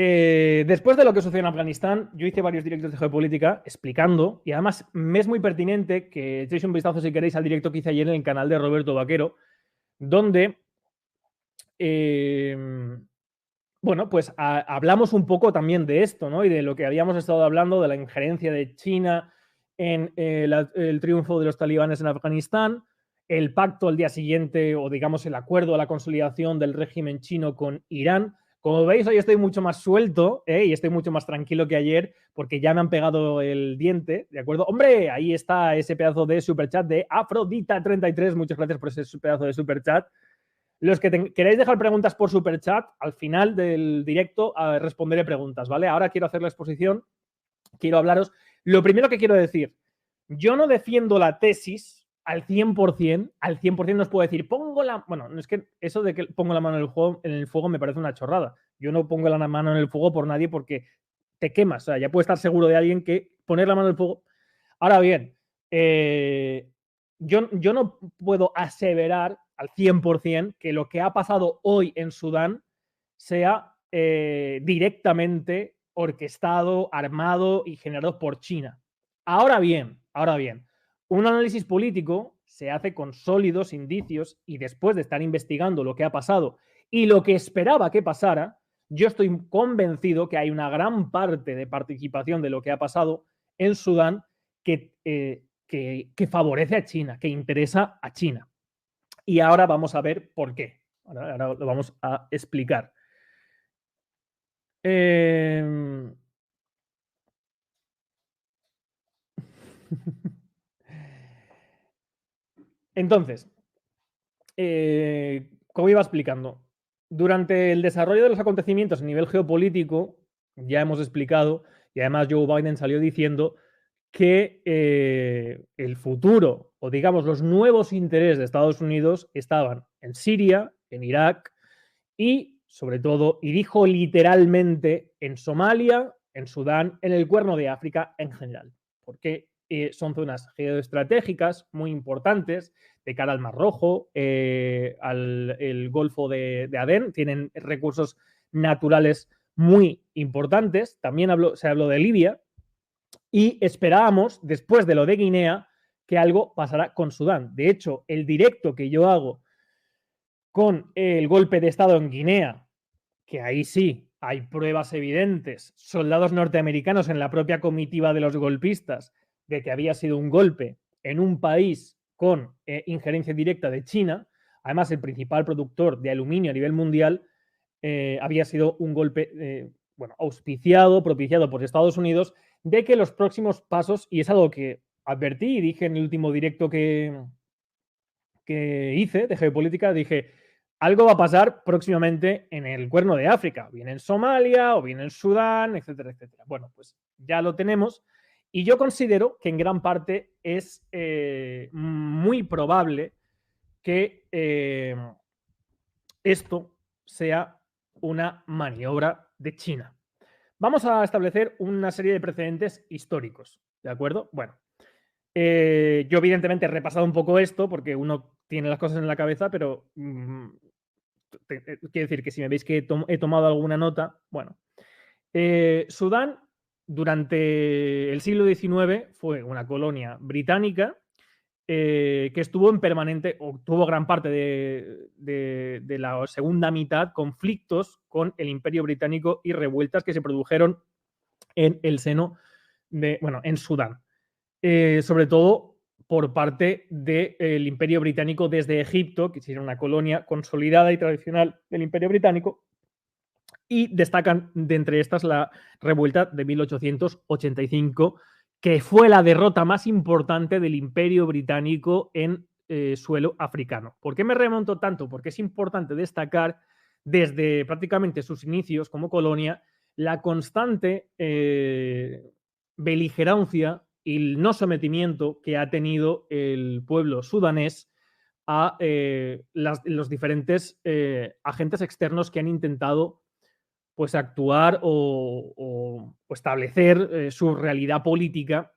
Después de lo que sucedió en Afganistán, yo hice varios directos de geopolítica explicando, y además me es muy pertinente que echéis un vistazo si queréis al directo que hice ayer en el canal de Roberto Vaquero, donde bueno, pues hablamos un poco también de esto, ¿no? Y de lo que habíamos estado hablando, de la injerencia de China en el triunfo de los talibanes en Afganistán, el pacto al día siguiente, o digamos el acuerdo a la consolidación del régimen chino con Irán. Como veis, hoy estoy mucho más suelto y estoy mucho más tranquilo que ayer porque ya me han pegado el diente, ¿de acuerdo? Hombre, ahí está ese pedazo de superchat de Afrodita33. Muchas gracias por ese pedazo de superchat. Los que queréis dejar preguntas por superchat, al final del directo responderé preguntas, ¿vale? Ahora quiero hacer la exposición, quiero hablaros. Lo primero que quiero decir, yo no defiendo la tesis al 100% no os puedo decir, pongo la... Bueno, es que eso de que pongo la mano en el fuego me parece una chorrada. Yo no pongo la mano en el fuego por nadie porque te quemas. O sea, ya puedes estar seguro de alguien que poner la mano en el fuego... Ahora bien, yo no puedo aseverar al 100% que lo que ha pasado hoy en Sudán sea directamente orquestado, armado y generado por China. Ahora bien, un análisis político se hace con sólidos indicios y después de estar investigando lo que ha pasado y lo que esperaba que pasara, yo estoy convencido que hay una gran parte de participación de lo que ha pasado en Sudán que favorece a China, que interesa a China. Y ahora vamos a ver por qué. Ahora lo vamos a explicar. Entonces, como iba explicando, durante el desarrollo de los acontecimientos a nivel geopolítico, ya hemos explicado, y además Joe Biden salió diciendo que el futuro, o digamos los nuevos intereses de Estados Unidos estaban en Siria, en Irak y, sobre todo, y dijo literalmente, en Somalia, en Sudán, en el Cuerno de África en general. Porque son zonas geoestratégicas muy importantes de cara al Mar Rojo, al Golfo de Adén, tienen recursos naturales muy importantes. También se habló de Libia y esperábamos, después de lo de Guinea, que algo pasara con Sudán. De hecho, el directo que yo hago con el golpe de Estado en Guinea, que ahí sí hay pruebas evidentes, soldados norteamericanos en la propia comitiva de los golpistas, de que había sido un golpe en un país con injerencia directa de China. Además, el principal productor de aluminio a nivel mundial había sido un golpe, auspiciado, propiciado por Estados Unidos, de que los próximos pasos, y es algo que advertí y dije en el último directo que hice de geopolítica, dije, algo va a pasar próximamente en el Cuerno de África, bien en Somalia o bien en Sudán, etcétera, etcétera. Bueno, pues ya lo tenemos y yo considero que en gran parte es muy probable que esto sea una maniobra de China. Vamos a establecer una serie de precedentes históricos, ¿de acuerdo? Bueno, yo evidentemente he repasado un poco esto porque uno tiene las cosas en la cabeza, pero quiero decir que si me veis que he tomado alguna nota, bueno. Sudán durante el siglo XIX fue una colonia británica que estuvo en permanente, o tuvo gran parte de la segunda mitad, conflictos con el Imperio Británico y revueltas que se produjeron en el seno en Sudán. Sobre todo por parte del Imperio Británico desde Egipto, que era una colonia consolidada y tradicional del Imperio Británico, y destacan de entre estas la revuelta de 1885, que fue la derrota más importante del Imperio Británico en suelo africano. ¿Por qué me remonto tanto? Porque es importante destacar desde prácticamente sus inicios como colonia la constante beligerancia y el no sometimiento que ha tenido el pueblo sudanés a los diferentes agentes externos que han intentado pues actuar o establecer su realidad política,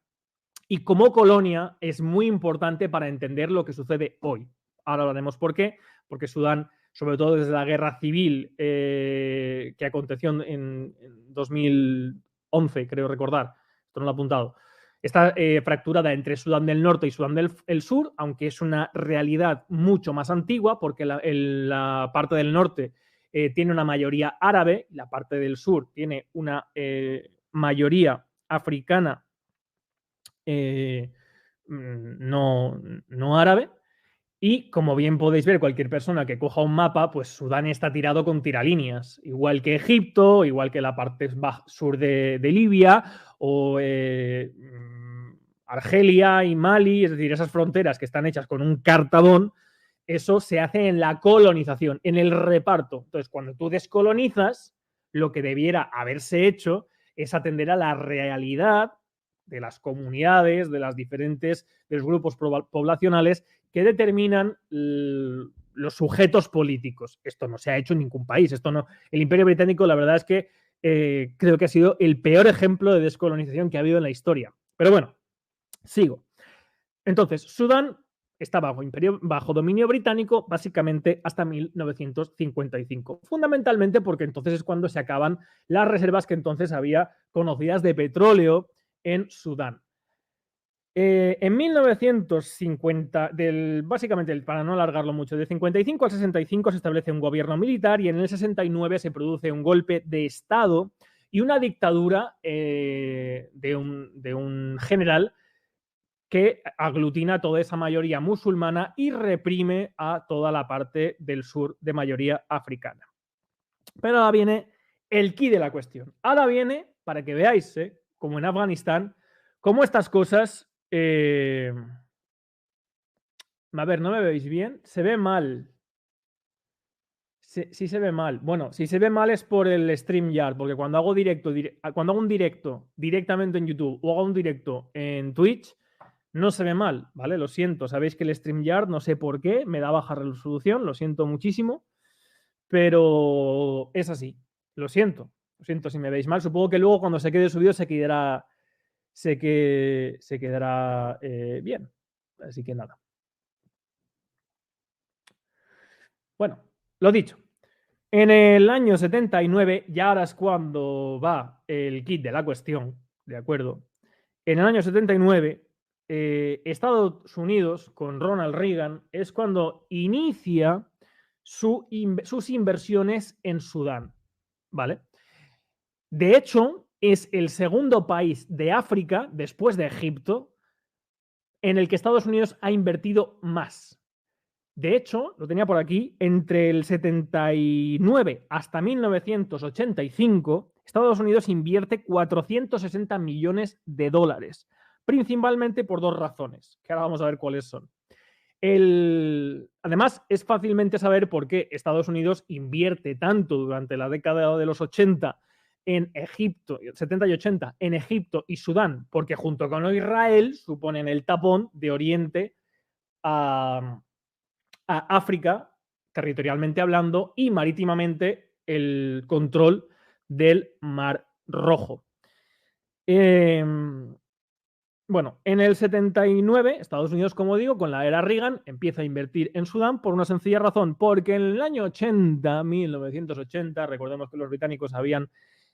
y como colonia es muy importante para entender lo que sucede hoy. Ahora hablaremos por qué, porque Sudán sobre todo desde la guerra civil que aconteció en 2011, creo recordar, esto no lo he apuntado. Está fracturada entre Sudán del Norte y Sudán del Sur, aunque es una realidad mucho más antigua, porque la parte del norte tiene una mayoría árabe, la parte del sur tiene una mayoría africana no árabe. Y como bien podéis ver, cualquier persona que coja un mapa, pues Sudán está tirado con tiralíneas, igual que Egipto, igual que la parte sur de Libia o Argelia y Mali, es decir, esas fronteras que están hechas con un cartabón, eso se hace en la colonización, en el reparto. Entonces, cuando tú descolonizas, lo que debiera haberse hecho es atender a la realidad de las comunidades, de las diferentes, de los grupos poblacionales que determinan los sujetos políticos. Esto no se ha hecho en ningún país. Esto no. El Imperio Británico, la verdad es que creo que ha sido el peor ejemplo de descolonización que ha habido en la historia. Pero bueno, sigo. Entonces, Sudán está bajo dominio británico básicamente hasta 1955. Fundamentalmente porque entonces es cuando se acaban las reservas que entonces había conocidas de petróleo en Sudán. En 1950, básicamente, para no alargarlo mucho, del 55 al 65 se establece un gobierno militar y en el 69 se produce un golpe de Estado y una dictadura de un general que aglutina a toda esa mayoría musulmana y reprime a toda la parte del sur de mayoría africana. Pero ahora viene el quid de la cuestión. Ahora viene, para que veáis, como en Afganistán, cómo estas cosas... a ver, ¿no me veis bien? Se ve mal. Sí se ve mal. Bueno, si se ve mal es por el StreamYard, porque cuando hago un directo directamente en YouTube o hago un directo en Twitch, no se ve mal, ¿vale? Lo siento. Sabéis que el StreamYard, no sé por qué, me da baja resolución, lo siento muchísimo, pero es así. Lo siento si me veis mal. Supongo que luego cuando se quede subido se quedará bien. Así que nada. Bueno, lo dicho. En el año 79, ya ahora es cuando va el kit de la cuestión, ¿de acuerdo? En el año 79, Estados Unidos, con Ronald Reagan, es cuando inicia sus inversiones en Sudán, ¿vale? De hecho, es el segundo país de África, después de Egipto, en el que Estados Unidos ha invertido más. De hecho, lo tenía por aquí, entre el 79 hasta 1985, Estados Unidos invierte 460 millones de dólares, principalmente por dos razones, que ahora vamos a ver cuáles son. Además, es fácilmente saber por qué Estados Unidos invierte tanto durante la década de los 80 en Egipto, 70 y 80, en Egipto y Sudán, porque junto con Israel suponen el tapón de Oriente a África, territorialmente hablando, y marítimamente el control del Mar Rojo. Bueno, en el 79, Estados Unidos, como digo, con la era Reagan, empieza a invertir en Sudán por una sencilla razón, porque en el año 80, 1980, recordemos que los británicos habían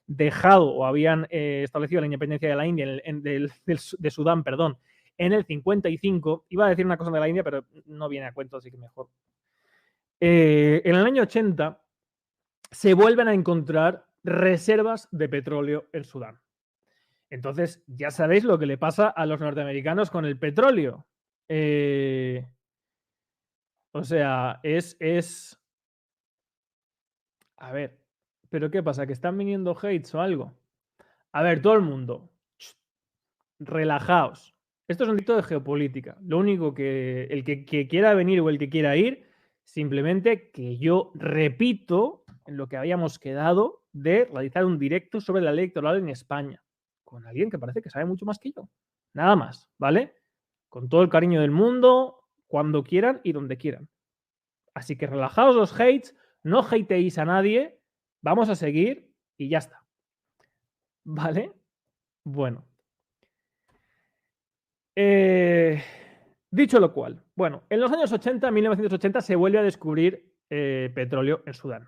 dejado o habían establecido la independencia de la India, de Sudán, perdón, en el 55. Iba a decir una cosa de la India, pero no viene a cuento, así que mejor. En el año 80 se vuelven a encontrar reservas de petróleo en Sudán. Entonces, ya sabéis lo que le pasa a los norteamericanos con el petróleo. O sea, A ver, ¿pero qué pasa? ¿Que están viniendo hates o algo? A ver, todo el mundo, relajaos. Esto es un dicto de geopolítica. Lo único que el que quiera venir o el que quiera ir, simplemente que yo repito en lo que habíamos quedado de realizar un directo sobre la ley electoral en España, con alguien que parece que sabe mucho más que yo. Nada más, ¿vale? Con todo el cariño del mundo, cuando quieran y donde quieran. Así que relajaos los hates, no hateéis a nadie, vamos a seguir y ya está. ¿Vale? Bueno. Dicho lo cual, bueno, en los años 80, 1980, se vuelve a descubrir petróleo en Sudán.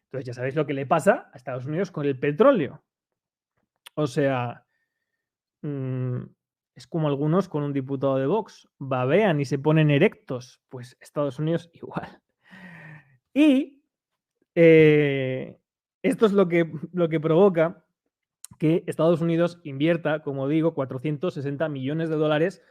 Entonces ya sabéis lo que le pasa a Estados Unidos con el petróleo. O sea, es como algunos con un diputado de Vox, babean y se ponen erectos. Pues Estados Unidos igual. Y esto es lo que provoca que Estados Unidos invierta, como digo, 460 millones de dólares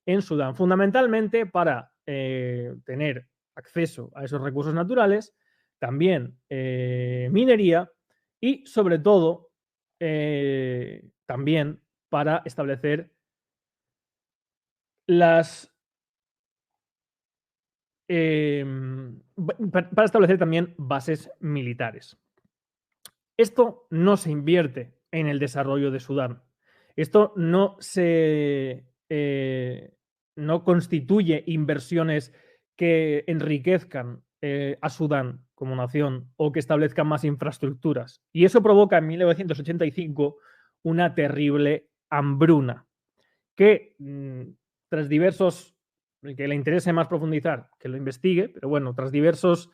en Sudán, fundamentalmente para tener acceso a esos recursos naturales, también minería y, sobre todo, también para establecer para establecer también bases militares. Esto no se invierte en el desarrollo de Sudán. Esto no constituye inversiones que enriquezcan a Sudán como nación o que establezcan más infraestructuras. Y eso provoca en 1985 una terrible hambruna que, tras diversos, el que le interese más profundizar, que lo investigue, pero bueno, tras diversos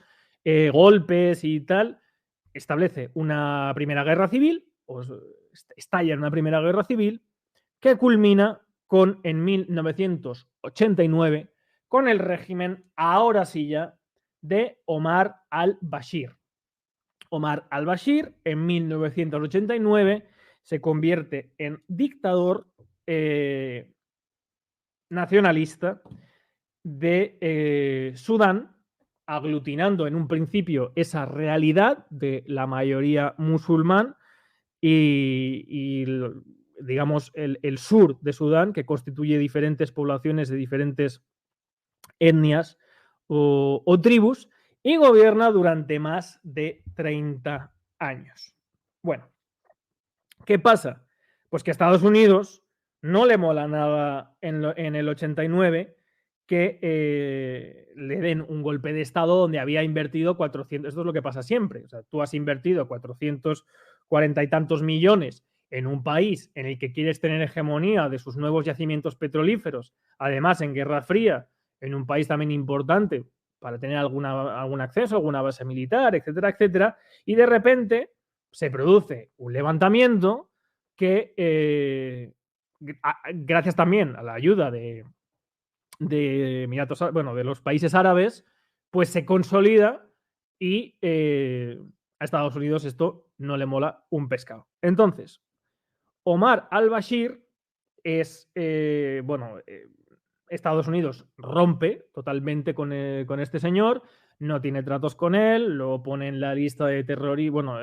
golpes y tal, establece una primera guerra civil, o estalla en una primera guerra civil, que culmina en 1989 con el régimen, ahora sí ya, de Omar al-Bashir. Omar al-Bashir en 1989 se convierte en dictador nacionalista de Sudán, aglutinando en un principio esa realidad de la mayoría musulmán y digamos, el sur de Sudán, que constituye diferentes poblaciones de diferentes etnias o tribus, y gobierna durante más de 30 años. Bueno, ¿qué pasa? Pues que a Estados Unidos no le mola nada en el 89 que le den un golpe de Estado donde había invertido 400, esto es lo que pasa siempre, o sea, tú has invertido 440 y tantos millones en un país en el que quieres tener hegemonía de sus nuevos yacimientos petrolíferos, además en Guerra Fría, en un país también importante para tener algún acceso, alguna base militar, etcétera, etcétera, y de repente se produce un levantamiento que, gracias también a la ayuda de Emiratos, bueno, de los países árabes, pues se consolida y a Estados Unidos esto no le mola un pescado. Entonces, Omar al-Bashir es, Estados Unidos rompe totalmente con este señor, no tiene tratos con él, lo pone en la lista de terroristas, bueno,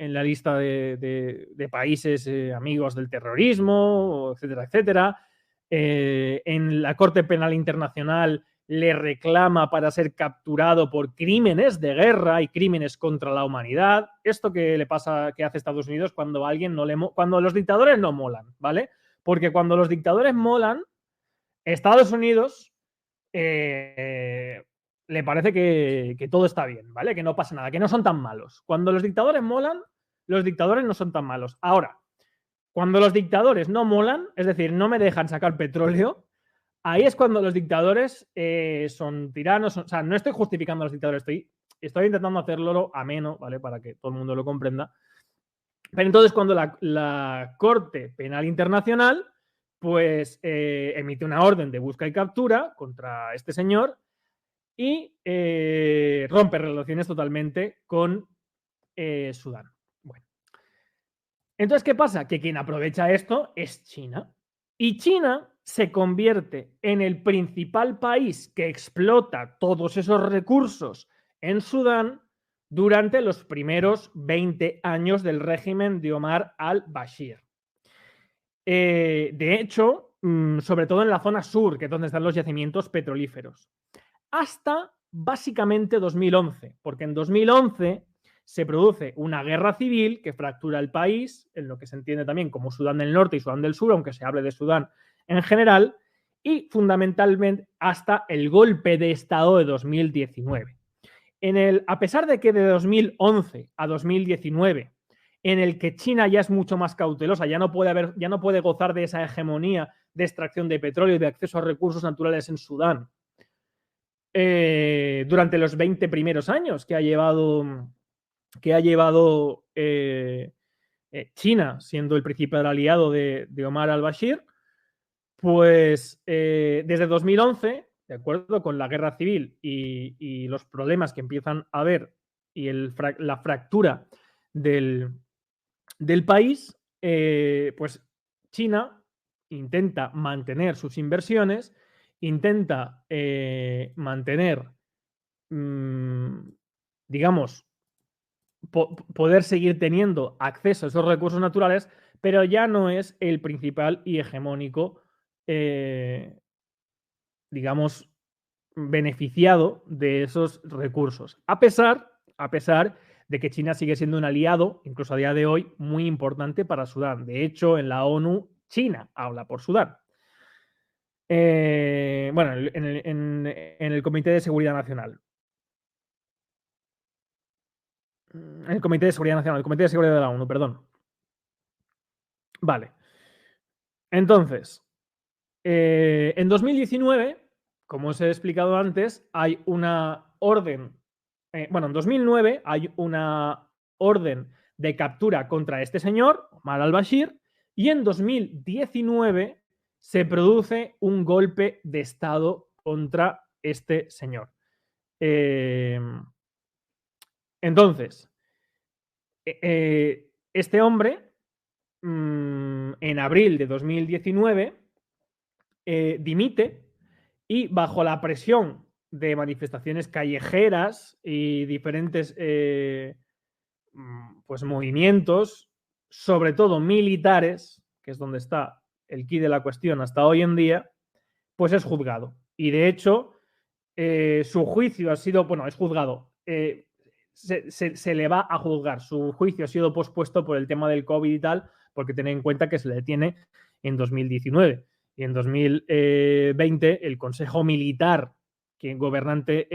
en la lista de países amigos del terrorismo, etcétera, etcétera. En la Corte Penal Internacional le reclama para ser capturado por crímenes de guerra y crímenes contra la humanidad. Esto que le pasa, que hace Estados Unidos cuando a alguien cuando los dictadores no molan, ¿vale? Porque cuando los dictadores molan, Estados Unidos le parece que todo está bien, ¿vale? Que no pasa nada, que no son tan malos. Cuando los dictadores molan, los dictadores no son tan malos. Ahora, cuando los dictadores no molan, es decir, no me dejan sacar petróleo, ahí es cuando los dictadores son tiranos. O sea, no estoy justificando a los dictadores, estoy intentando hacerlo ameno, ¿vale? Para que todo el mundo lo comprenda. Pero entonces cuando la Corte Penal Internacional pues emite una orden de busca y captura contra este señor y rompe relaciones totalmente con Sudán. Bueno. Entonces, ¿qué pasa? Que quien aprovecha esto es China. Y China se convierte en el principal país que explota todos esos recursos en Sudán durante los primeros 20 años del régimen de Omar al-Bashir. De hecho, sobre todo en la zona sur, que es donde están los yacimientos petrolíferos, hasta básicamente 2011, porque en 2011 se produce una guerra civil que fractura el país, en lo que se entiende también como Sudán del Norte y Sudán del Sur, aunque se hable de Sudán en general, y fundamentalmente hasta el golpe de Estado de 2019. A pesar de que de 2011 a 2019, en el que China ya es mucho más cautelosa, ya no puede gozar de esa hegemonía de extracción de petróleo y de acceso a recursos naturales en Sudán, durante los 20 primeros años que ha llevado China, siendo el principal aliado de Omar al-Bashir, pues desde 2011, de acuerdo con la guerra civil y los problemas que empiezan a haber y la fractura del país, pues China intenta mantener sus inversiones, intenta mantener, digamos, poder seguir teniendo acceso a esos recursos naturales, pero ya no es el principal y hegemónico, digamos, beneficiado de esos recursos, a pesar de que China sigue siendo un aliado, incluso a día de hoy, muy importante para Sudán. De hecho, en la ONU, China habla por Sudán. Bueno, en el Comité de Seguridad Nacional. El Comité de Seguridad Nacional, el Comité de Seguridad de la ONU, perdón. Vale. Entonces, en 2019, como os he explicado antes, hay una orden. Bueno, en 2009 hay una orden de captura contra este señor, Omar al-Bashir, y en 2019 se produce un golpe de Estado contra este señor. Entonces, este hombre, en abril de 2019, dimite y bajo la presión de manifestaciones callejeras y diferentes pues movimientos, sobre todo militares, que es donde está el quid de la cuestión hasta hoy en día, pues es juzgado. Y de hecho, su juicio ha sido, bueno, es juzgado, se le va a juzgar. Su juicio ha sido pospuesto por el tema del COVID y tal, porque tened en cuenta que se le detiene en 2019. Y en 2020 el Consejo Militar, que gobernante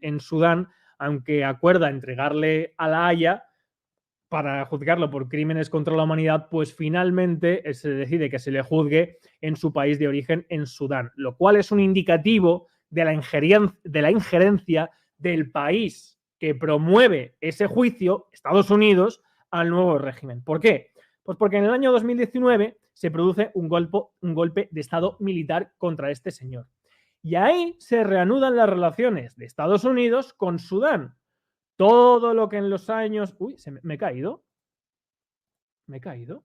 en Sudán, aunque acuerda entregarle a La Haya para juzgarlo por crímenes contra la humanidad, pues finalmente se decide que se le juzgue en su país de origen, en Sudán, lo cual es un indicativo de la injerencia del país que promueve ese juicio, Estados Unidos, al nuevo régimen. ¿Por qué? Pues porque en el año 2019 se produce un golpe de Estado militar contra este señor. Y ahí se reanudan las relaciones de Estados Unidos con Sudán. Todo lo que en los años... Uy, me he caído. ¿Me he caído?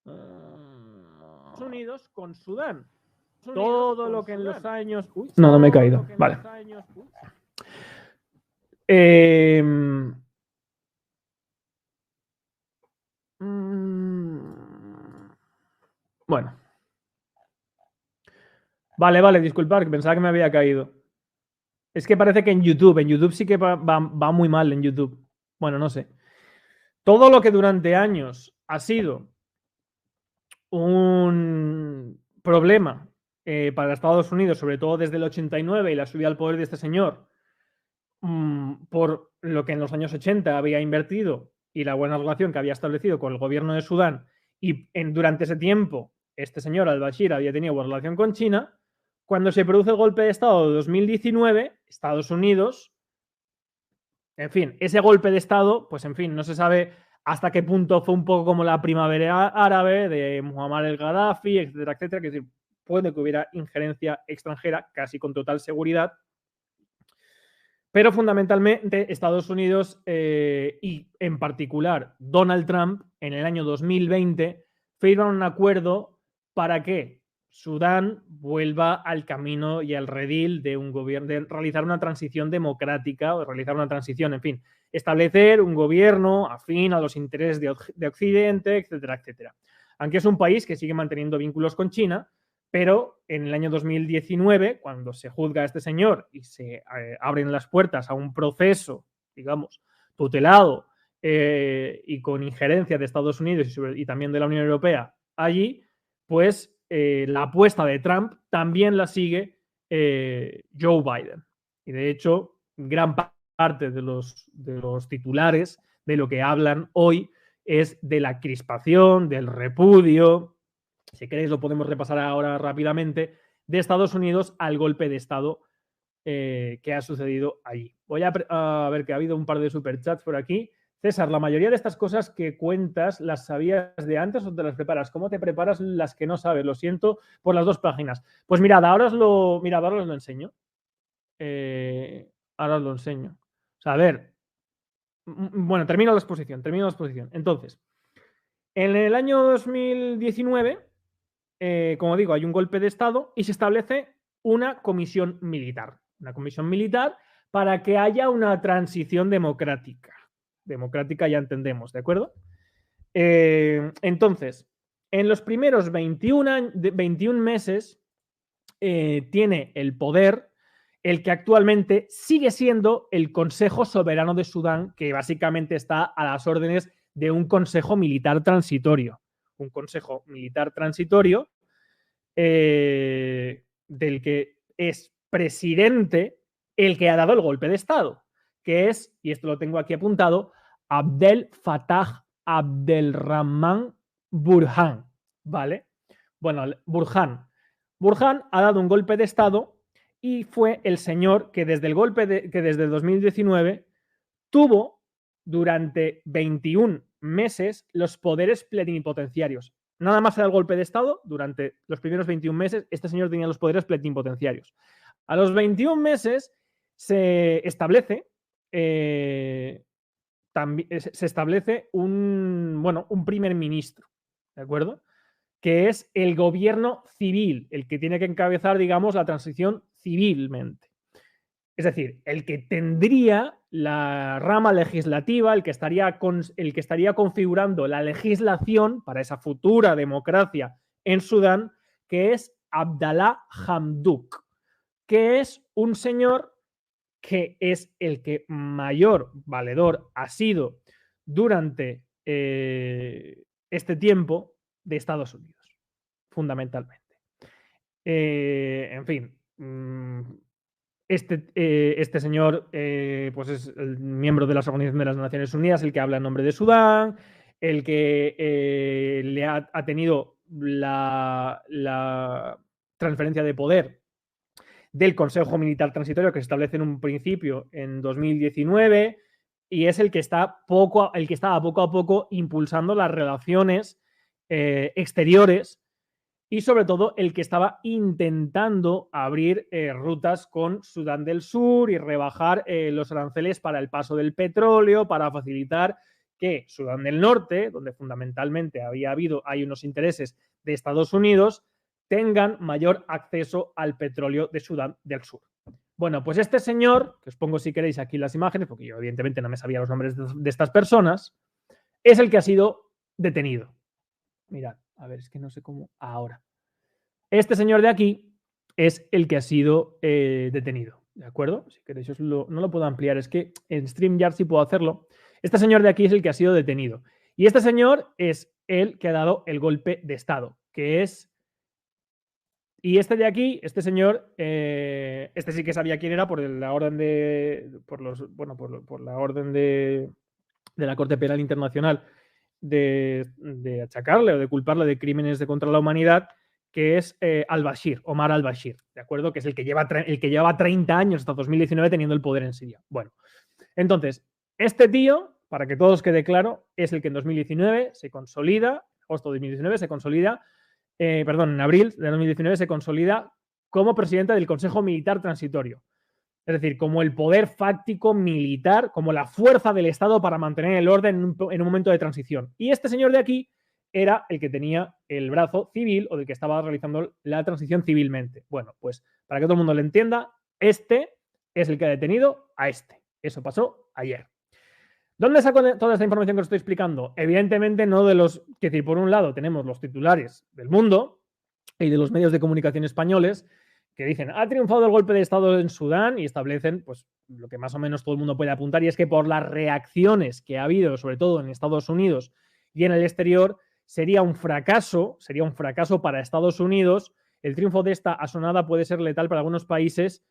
Estados Unidos con Sudán. Todo lo que en los años... Uy, no me he caído. Vale. Bueno. Vale, disculpad, que pensaba que me había caído. Es que parece que en YouTube sí que va muy mal en YouTube. Bueno, no sé. Todo lo que durante años ha sido un problema para Estados Unidos, sobre todo desde el 89 y la subida al poder de este señor, por lo que en los años 80 había invertido y la buena relación que había establecido con el gobierno de Sudán, y durante ese tiempo este señor al-Bashir había tenido buena relación con China. Cuando se produce el golpe de Estado de 2019, Estados Unidos, en fin, ese golpe de Estado, pues en fin, no se sabe hasta qué punto fue un poco como la primavera árabe de Muammar el-Gaddafi, etcétera, etcétera. Es decir, puede que hubiera injerencia extranjera casi con total seguridad. Pero fundamentalmente Estados Unidos y en particular Donald Trump en el año 2020 firman un acuerdo para que Sudán vuelva al camino y al redil de un gobierno, de realizar una transición democrática o realizar una transición, en fin, establecer un gobierno afín a los intereses de Occidente, etcétera, etcétera. Aunque es un país que sigue manteniendo vínculos con China, pero en el año 2019, cuando se juzga a este señor y se abren las puertas a un proceso, digamos, tutelado y con injerencia de Estados Unidos y también de la Unión Europea allí, pues la apuesta de Trump también la sigue Joe Biden. Y de hecho, gran parte de los titulares de lo que hablan hoy es de la crispación, del repudio. Si queréis lo podemos repasar ahora rápidamente, de Estados Unidos al golpe de Estado que ha sucedido allí. Voy a ver que ha habido un par de superchats por aquí. César, la mayoría de estas cosas que cuentas, ¿las sabías de antes o te las preparas? ¿Cómo te preparas las que no sabes? Lo siento por las dos páginas. Pues mirad, ahora os lo enseño. Ahora os lo enseño. O sea, a ver. Bueno, termino la exposición. Entonces, en el año 2019, como digo, hay un golpe de Estado y se establece una comisión militar. Una comisión militar para que haya una transición democrática. Democrática ya entendemos, ¿de acuerdo? Entonces, en los primeros 21 meses tiene el poder el que actualmente sigue siendo el Consejo Soberano de Sudán, que básicamente está a las órdenes de un Consejo Militar Transitorio. Un Consejo Militar Transitorio del que es presidente el que ha dado el golpe de Estado, que es, y esto lo tengo aquí apuntado, Abdel Fattah Abdelrahman Burhan, ¿vale? Bueno, Burhan ha dado un golpe de Estado y fue el señor que desde el golpe que desde 2019 tuvo durante 21 meses los poderes plenipotenciarios. Nada más era el golpe de Estado, durante los primeros 21 meses, este señor tenía los poderes plenipotenciarios. A los 21 meses se establece un primer ministro, ¿de acuerdo? Que es el gobierno civil, el que tiene que encabezar, digamos, la transición civilmente. Es decir, el que tendría la rama legislativa, el que estaría configurando la legislación para esa futura democracia en Sudán, que es Abdallah Hamdok, que es un señor que es el que mayor valedor ha sido durante este tiempo de Estados Unidos, fundamentalmente. En fin, este señor pues es el miembro de la Organización de las Naciones Unidas, el que habla en nombre de Sudán, el que le ha tenido la transferencia de poder del Consejo Militar Transitorio que se establece en un principio en 2019 y es el que estaba poco a poco impulsando las relaciones exteriores y sobre todo el que estaba intentando abrir rutas con Sudán del Sur y rebajar los aranceles para el paso del petróleo, para facilitar que Sudán del Norte, donde fundamentalmente hay unos intereses de Estados Unidos, tengan mayor acceso al petróleo de Sudán del Sur. Bueno, pues este señor, que os pongo si queréis aquí las imágenes, porque yo evidentemente no me sabía los nombres de estas personas, es el que ha sido detenido. Mirad, a ver, es que no sé cómo. Ahora. Este señor de aquí es el que ha sido detenido, ¿de acuerdo? Si queréis, no lo puedo ampliar, es que en StreamYard sí puedo hacerlo. Este señor de aquí es el que ha sido detenido. Y este señor es el que ha dado el golpe de Estado, que es... Y este de aquí, este señor, este sí que sabía quién era por la orden por la orden de la Corte Penal Internacional de achacarle o de culparle de crímenes contra la humanidad, que es al-Bashir, Omar al-Bashir, ¿de acuerdo? Que es el que lleva 30 años hasta 2019 teniendo el poder en Siria. Bueno, entonces, este tío, para que todos quede claro, es el que en 2019 se consolida, agosto de 2019 se consolida, en abril de 2019 se consolida como presidente del Consejo Militar Transitorio. Es decir, como el poder fáctico militar, como la fuerza del Estado para mantener el orden en un momento de transición. Y este señor de aquí era el que tenía el brazo civil o el que estaba realizando la transición civilmente. Bueno, pues para que todo el mundo lo entienda, este es el que ha detenido a este. Eso pasó ayer. ¿Dónde saco toda esta información que os estoy explicando? Evidentemente no de los... Que decir, por un lado tenemos los titulares del Mundo y de los medios de comunicación españoles que dicen, ha triunfado el golpe de Estado en Sudán y establecen pues lo que más o menos todo el mundo puede apuntar, y es que por las reacciones que ha habido, sobre todo en Estados Unidos y en el exterior, sería un fracaso para Estados Unidos. El triunfo de esta asonada puede ser letal para algunos países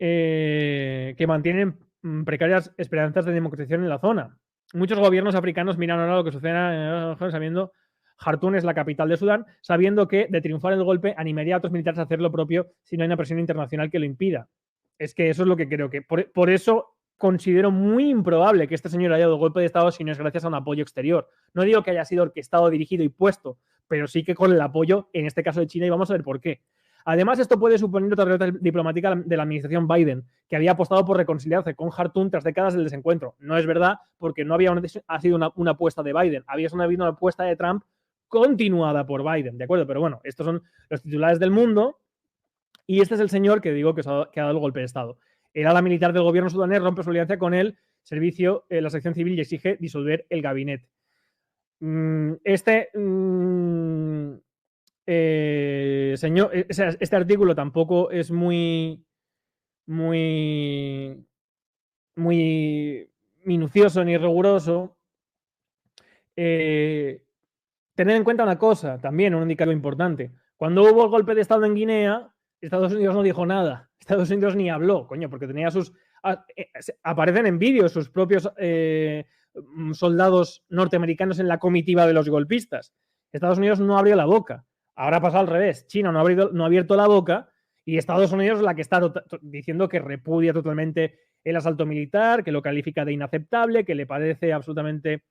que mantienen precarias esperanzas de democratización en la zona. Muchos gobiernos africanos miran ahora lo que sucede sabiendo Jartún es la capital de Sudán, sabiendo que de triunfar el golpe animaría a otros militares a hacer lo propio si no hay una presión internacional que lo impida. Es que eso es lo que creo que... Por eso considero muy improbable que este señor haya dado golpe de Estado si no es gracias a un apoyo exterior. No digo que haya sido orquestado, dirigido y puesto, pero sí que con el apoyo, en este caso de China, y vamos a ver por qué. Además, esto puede suponer otra derrota diplomática de la administración Biden, que había apostado por reconciliarse con Jartún tras décadas del desencuentro. No es verdad, porque no ha sido una apuesta de Biden, había habido una apuesta de Trump continuada por Biden, ¿de acuerdo? Pero bueno, estos son los titulares del mundo y este es el señor que digo que ha dado el golpe de Estado. El ala militar del gobierno sudanés rompe su alianza con el servicio, la sección civil, y exige disolver el gabinete. Señor, este artículo tampoco es muy minucioso ni riguroso. Tener en cuenta una cosa, también un indicador importante. Cuando hubo el golpe de Estado en Guinea, Estados Unidos no dijo nada. Estados Unidos ni habló, coño, porque tenía aparecen en vídeos sus propios soldados norteamericanos en la comitiva de los golpistas. Estados Unidos no abrió la boca. Ahora pasa al revés. China no ha abierto la boca y Estados Unidos es la que está diciendo que repudia totalmente el asalto militar, que lo califica de inaceptable, que le parece absolutamente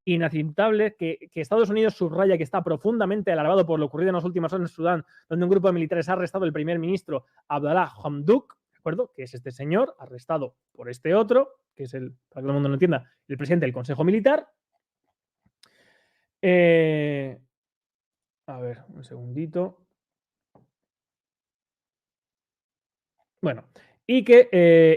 inaceptable, que Estados Unidos subraya que está profundamente alarmado por lo ocurrido en las últimas horas en Sudán, donde un grupo de militares ha arrestado al primer ministro Abdallah Hamdok, ¿de acuerdo? Que es este señor, arrestado por este otro, que es para que todo el mundo lo entienda, el presidente del Consejo Militar. A ver, un segundito. Bueno, y que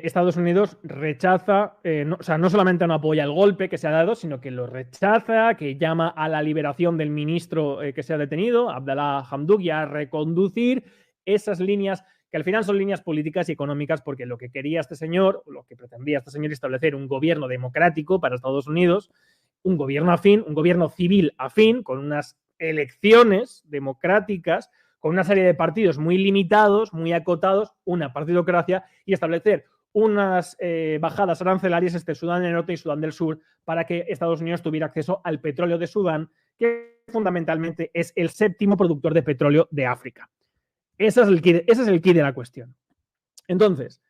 Estados Unidos rechaza, no solamente no apoya el golpe que se ha dado, sino que lo rechaza, que llama a la liberación del ministro que se ha detenido, Abdallah Hamdok, y a reconducir esas líneas que al final son líneas políticas y económicas, porque lo que quería este señor, lo que pretendía este señor, es establecer un gobierno democrático para Estados Unidos, un gobierno afín, un gobierno civil afín, con unas elecciones democráticas, con una serie de partidos muy limitados, muy acotados, una partidocracia, y establecer unas bajadas arancelarias entre Sudán del Norte y Sudán del Sur para que Estados Unidos tuviera acceso al petróleo de Sudán, que fundamentalmente es el séptimo productor de petróleo de África. Ese es el quid de la cuestión. Entonces,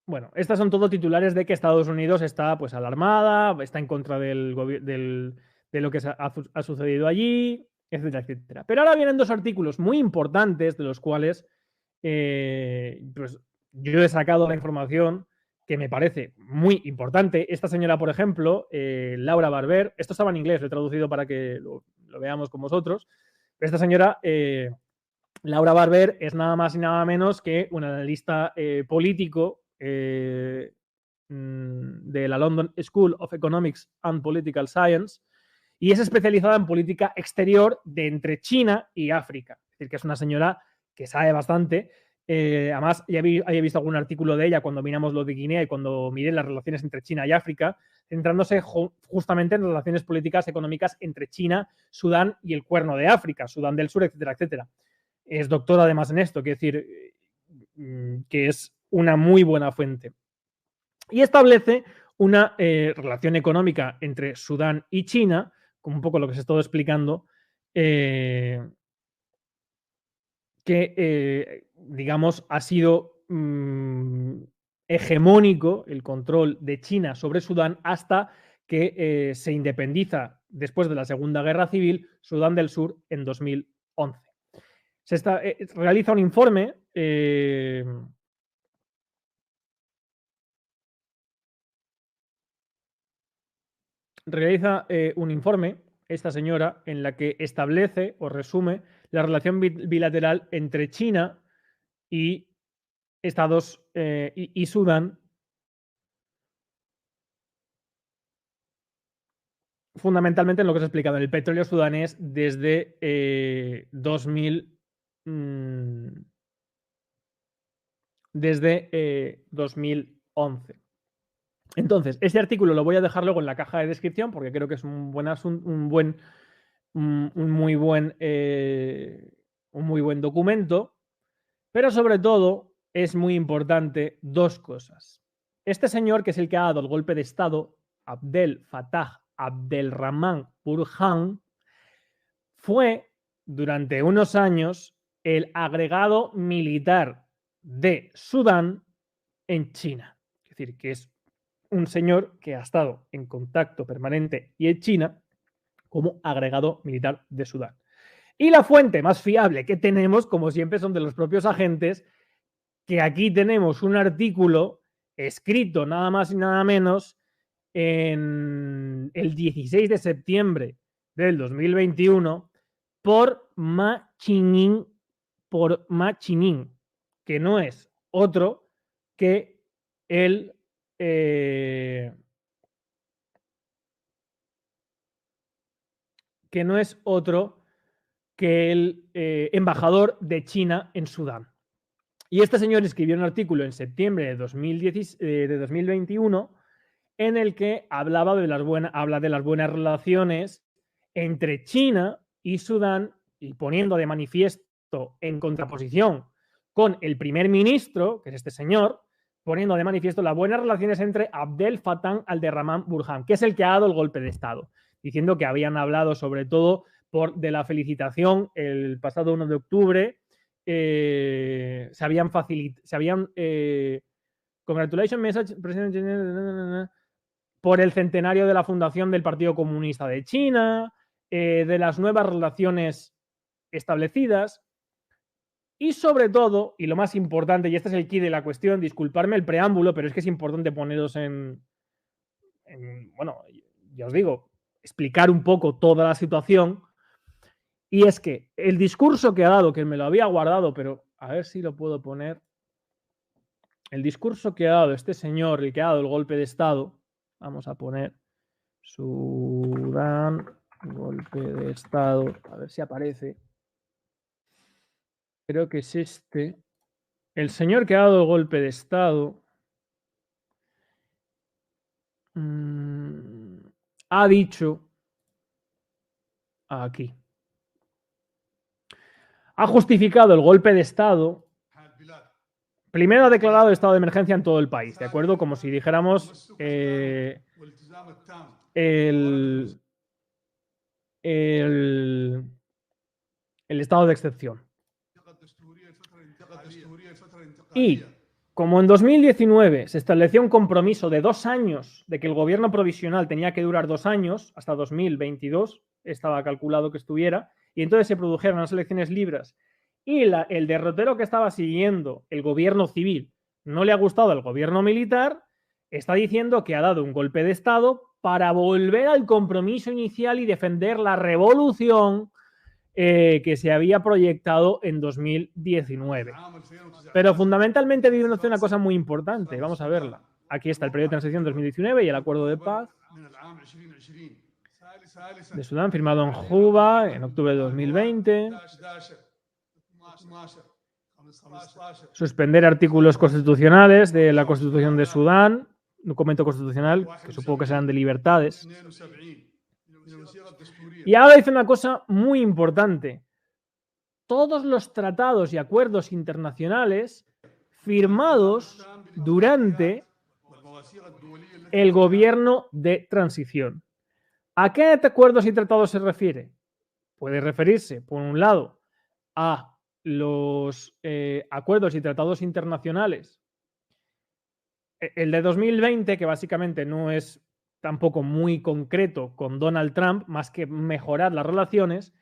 bueno, estas son todos titulares de que Estados Unidos está pues alarmada, está en contra de lo que ha sucedido allí, etcétera, etcétera. Pero ahora vienen dos artículos muy importantes de los cuales pues yo he sacado la información que me parece muy importante. Esta señora, por ejemplo, Laura Barber, esto estaba en inglés, lo he traducido para que lo veamos con vosotros. Pero esta señora, Laura Barber, es nada más y nada menos que un analista político de la London School of Economics and Political Science, y es especializada en política exterior de entre China y África. Es decir, que es una señora que sabe bastante. Además, ya había visto algún artículo de ella cuando miramos lo de Guinea y cuando miré las relaciones entre China y África, centrándose justamente en relaciones políticas económicas entre China, Sudán y el Cuerno de África, Sudán del Sur, etcétera, etcétera. Es doctora además en esto, quiero decir que es una muy buena fuente. Y establece una relación económica entre Sudán y China, como un poco lo que se ha estado explicando, que, digamos, ha sido hegemónico el control de China sobre Sudán hasta que se independiza después de la Segunda Guerra Civil Sudán del Sur en 2011. Realiza un informe esta señora, en la que establece o resume la relación bilateral entre China y y Sudán, fundamentalmente en lo que os he explicado, en el petróleo sudanés desde 2011. Entonces, este artículo lo voy a dejar luego en la caja de descripción porque creo que es un muy buen documento, pero sobre todo es muy importante dos cosas. Este señor, que es el que ha dado el golpe de Estado, Abdel Fattah Abdelrahman Burhan, fue durante unos años el agregado militar de Sudán en China. Es decir, que es un señor que ha estado en contacto permanente y en China como agregado militar de Sudán. Y la fuente más fiable que tenemos, como siempre, son de los propios agentes, que aquí tenemos un artículo escrito nada más y nada menos en el 16 de septiembre del 2021 por Ma Chining, que no es otro que el embajador de China en Sudán. Y este señor escribió un artículo en septiembre de 2021 en el que habla de las buenas relaciones entre China y Sudán, y poniendo de manifiesto en contraposición con el primer ministro, que es este señor, poniendo de manifiesto las buenas relaciones entre Abdel Fattah Abdelrahman Burhan, que es el que ha dado el golpe de Estado, diciendo que habían hablado sobre todo de la felicitación el pasado 1 de octubre, se habían congratulations message presidente por el centenario de la fundación del Partido Comunista de China, de las nuevas relaciones establecidas y sobre todo, y lo más importante, y este es el key de la cuestión, disculparme el preámbulo, pero es que es importante poneros bueno, ya os digo, explicar un poco toda la situación, y es que el discurso que ha dado, que me lo había guardado, pero a ver si lo puedo poner, el discurso que ha dado este señor, el que ha dado el golpe de Estado, vamos a poner Sudán, golpe de Estado, a ver si aparece. Creo que es este. El señor que ha dado el golpe de Estado ha dicho aquí. Ha justificado el golpe de Estado. Primero ha declarado estado de emergencia en todo el país, ¿de acuerdo? Como si dijéramos el estado de excepción. Y como en 2019 se estableció un compromiso de 2 años, de que el gobierno provisional tenía que durar 2 años, hasta 2022 estaba calculado que estuviera, y entonces se produjeron las elecciones libres, y el derrotero que estaba siguiendo el gobierno civil no le ha gustado al gobierno militar, está diciendo que ha dado un golpe de Estado para volver al compromiso inicial y defender la revolución que se había proyectado en 2019. Pero fundamentalmente dice una cosa muy importante. Vamos a verla. Aquí está el periodo de transición 2019 y el acuerdo de paz de Sudán firmado en Juba en octubre de 2020. Suspender artículos constitucionales de la Constitución de Sudán, documento constitucional, que supongo que serán de libertades. Y ahora dice una cosa muy importante. Todos los tratados y acuerdos internacionales firmados durante el gobierno de transición. ¿A qué acuerdos y tratados se refiere? Puede referirse, por un lado, a los acuerdos y tratados internacionales. El de 2020, que básicamente no es tampoco muy concreto con Donald Trump, más que mejorar las relaciones,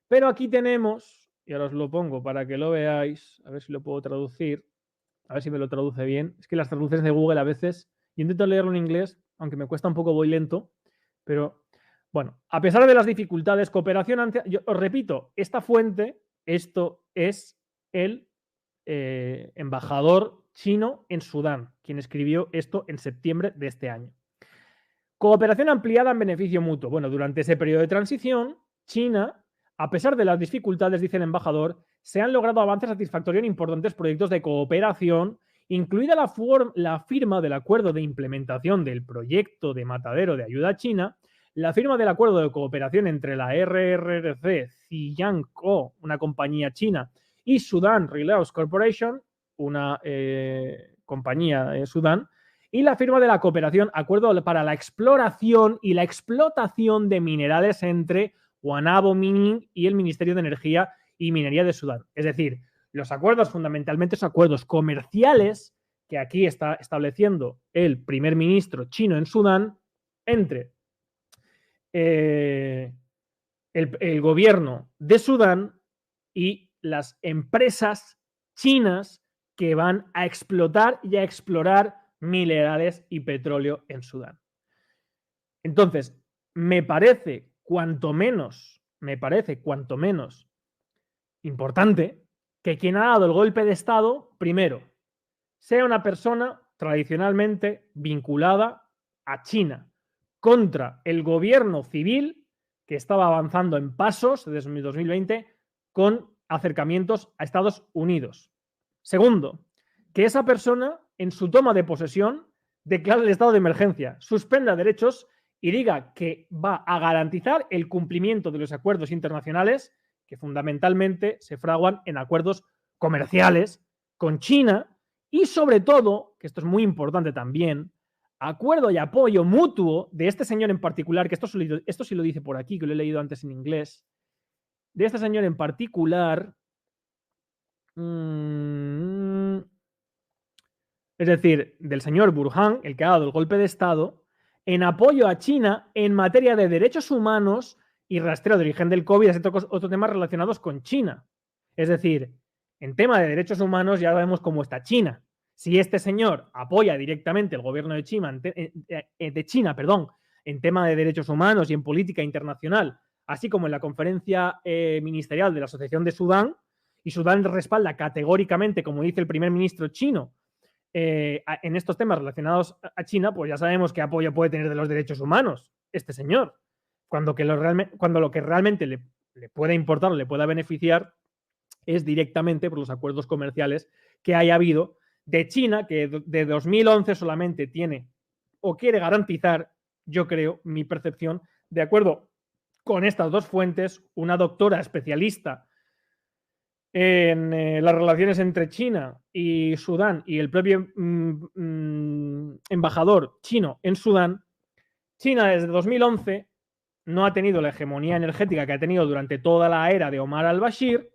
pero aquí tenemos, y ahora os lo pongo para que lo veáis, a ver si lo puedo traducir, a ver si me lo traduce bien. Es que las traducciones de Google a veces, yo intento leerlo en inglés, aunque me cuesta un poco, voy lento, pero bueno, a pesar de las dificultades, cooperación yo os repito, esta fuente, esto es el embajador chino en Sudán, quien escribió esto en septiembre de este año. Cooperación ampliada en beneficio mutuo. Bueno, durante ese periodo de transición, China, a pesar de las dificultades, dice el embajador, se han logrado avances satisfactorios en importantes proyectos de cooperación, incluida la firma del acuerdo de implementación del proyecto de matadero de ayuda a China, la firma del acuerdo de cooperación entre la RRC Xiangco, una compañía china, y Sudan Relaos Corporation, una compañía de Sudán, y la firma de la cooperación, acuerdo para la exploración y la explotación de minerales entre Wanabo Mining y el Ministerio de Energía y Minería de Sudán. Es decir, los acuerdos fundamentalmente son acuerdos comerciales que aquí está estableciendo el primer ministro chino en Sudán entre el gobierno de Sudán y las empresas chinas que van a explotar y a explorar minerales y petróleo en Sudán. Entonces, me parece cuanto menos importante que quien ha dado el golpe de Estado, primero, sea una persona tradicionalmente vinculada a China contra el gobierno civil que estaba avanzando en pasos desde 2020 con acercamientos a Estados Unidos. Segundo, que esa persona en su toma de posesión declare el estado de emergencia, suspenda derechos y diga que va a garantizar el cumplimiento de los acuerdos internacionales que fundamentalmente se fraguan en acuerdos comerciales con China y sobre todo, que esto es muy importante también, acuerdo y apoyo mutuo de este señor en particular, que esto sí lo dice por aquí, que lo he leído antes en inglés, de este señor en particular, es decir, del señor Burhan, el que ha dado el golpe de Estado, en apoyo a China en materia de derechos humanos y rastreo de origen del COVID, y otros temas relacionados con China. Es decir, en tema de derechos humanos ya vemos cómo está China. Si este señor apoya directamente el gobierno de China, en tema de derechos humanos y en política internacional, así como en la conferencia ministerial de la Asociación de Sudán, y Sudán respalda categóricamente, como dice el primer ministro chino, en estos temas relacionados a China, pues ya sabemos qué apoyo puede tener de los derechos humanos este señor. Cuando lo que realmente le pueda importar o le pueda beneficiar es directamente por los acuerdos comerciales que haya habido de China, que de 2011 solamente tiene o quiere garantizar, yo creo, mi percepción, de acuerdo con estas dos fuentes, una doctora especialista en las relaciones entre China y Sudán y el propio embajador chino en Sudán. China desde 2011 no ha tenido la hegemonía energética que ha tenido durante toda la era de Omar al-Bashir,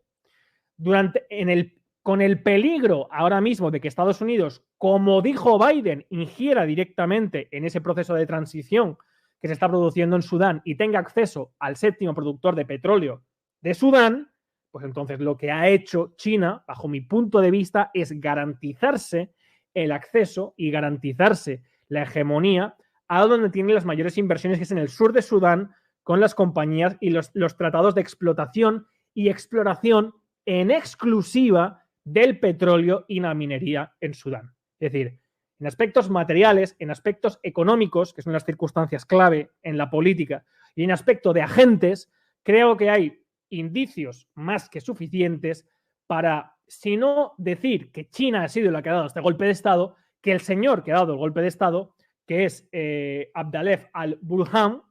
con el peligro ahora mismo de que Estados Unidos, como dijo Biden, ingiera directamente en ese proceso de transición que se está produciendo en Sudán y tenga acceso al séptimo productor de petróleo de Sudán. Pues entonces lo que ha hecho China, bajo mi punto de vista, es garantizarse el acceso y garantizarse la hegemonía a donde tiene las mayores inversiones, que es en el sur de Sudán, con las compañías y los tratados de explotación y exploración en exclusiva del petróleo y la minería en Sudán. Es decir, en aspectos materiales, en aspectos económicos, que son las circunstancias clave en la política, y en aspecto de agentes, creo que hay indicios más que suficientes para, si no decir que China ha sido la que ha dado este golpe de Estado, que el señor que ha dado el golpe de Estado, que es Abdalef al-Burhan,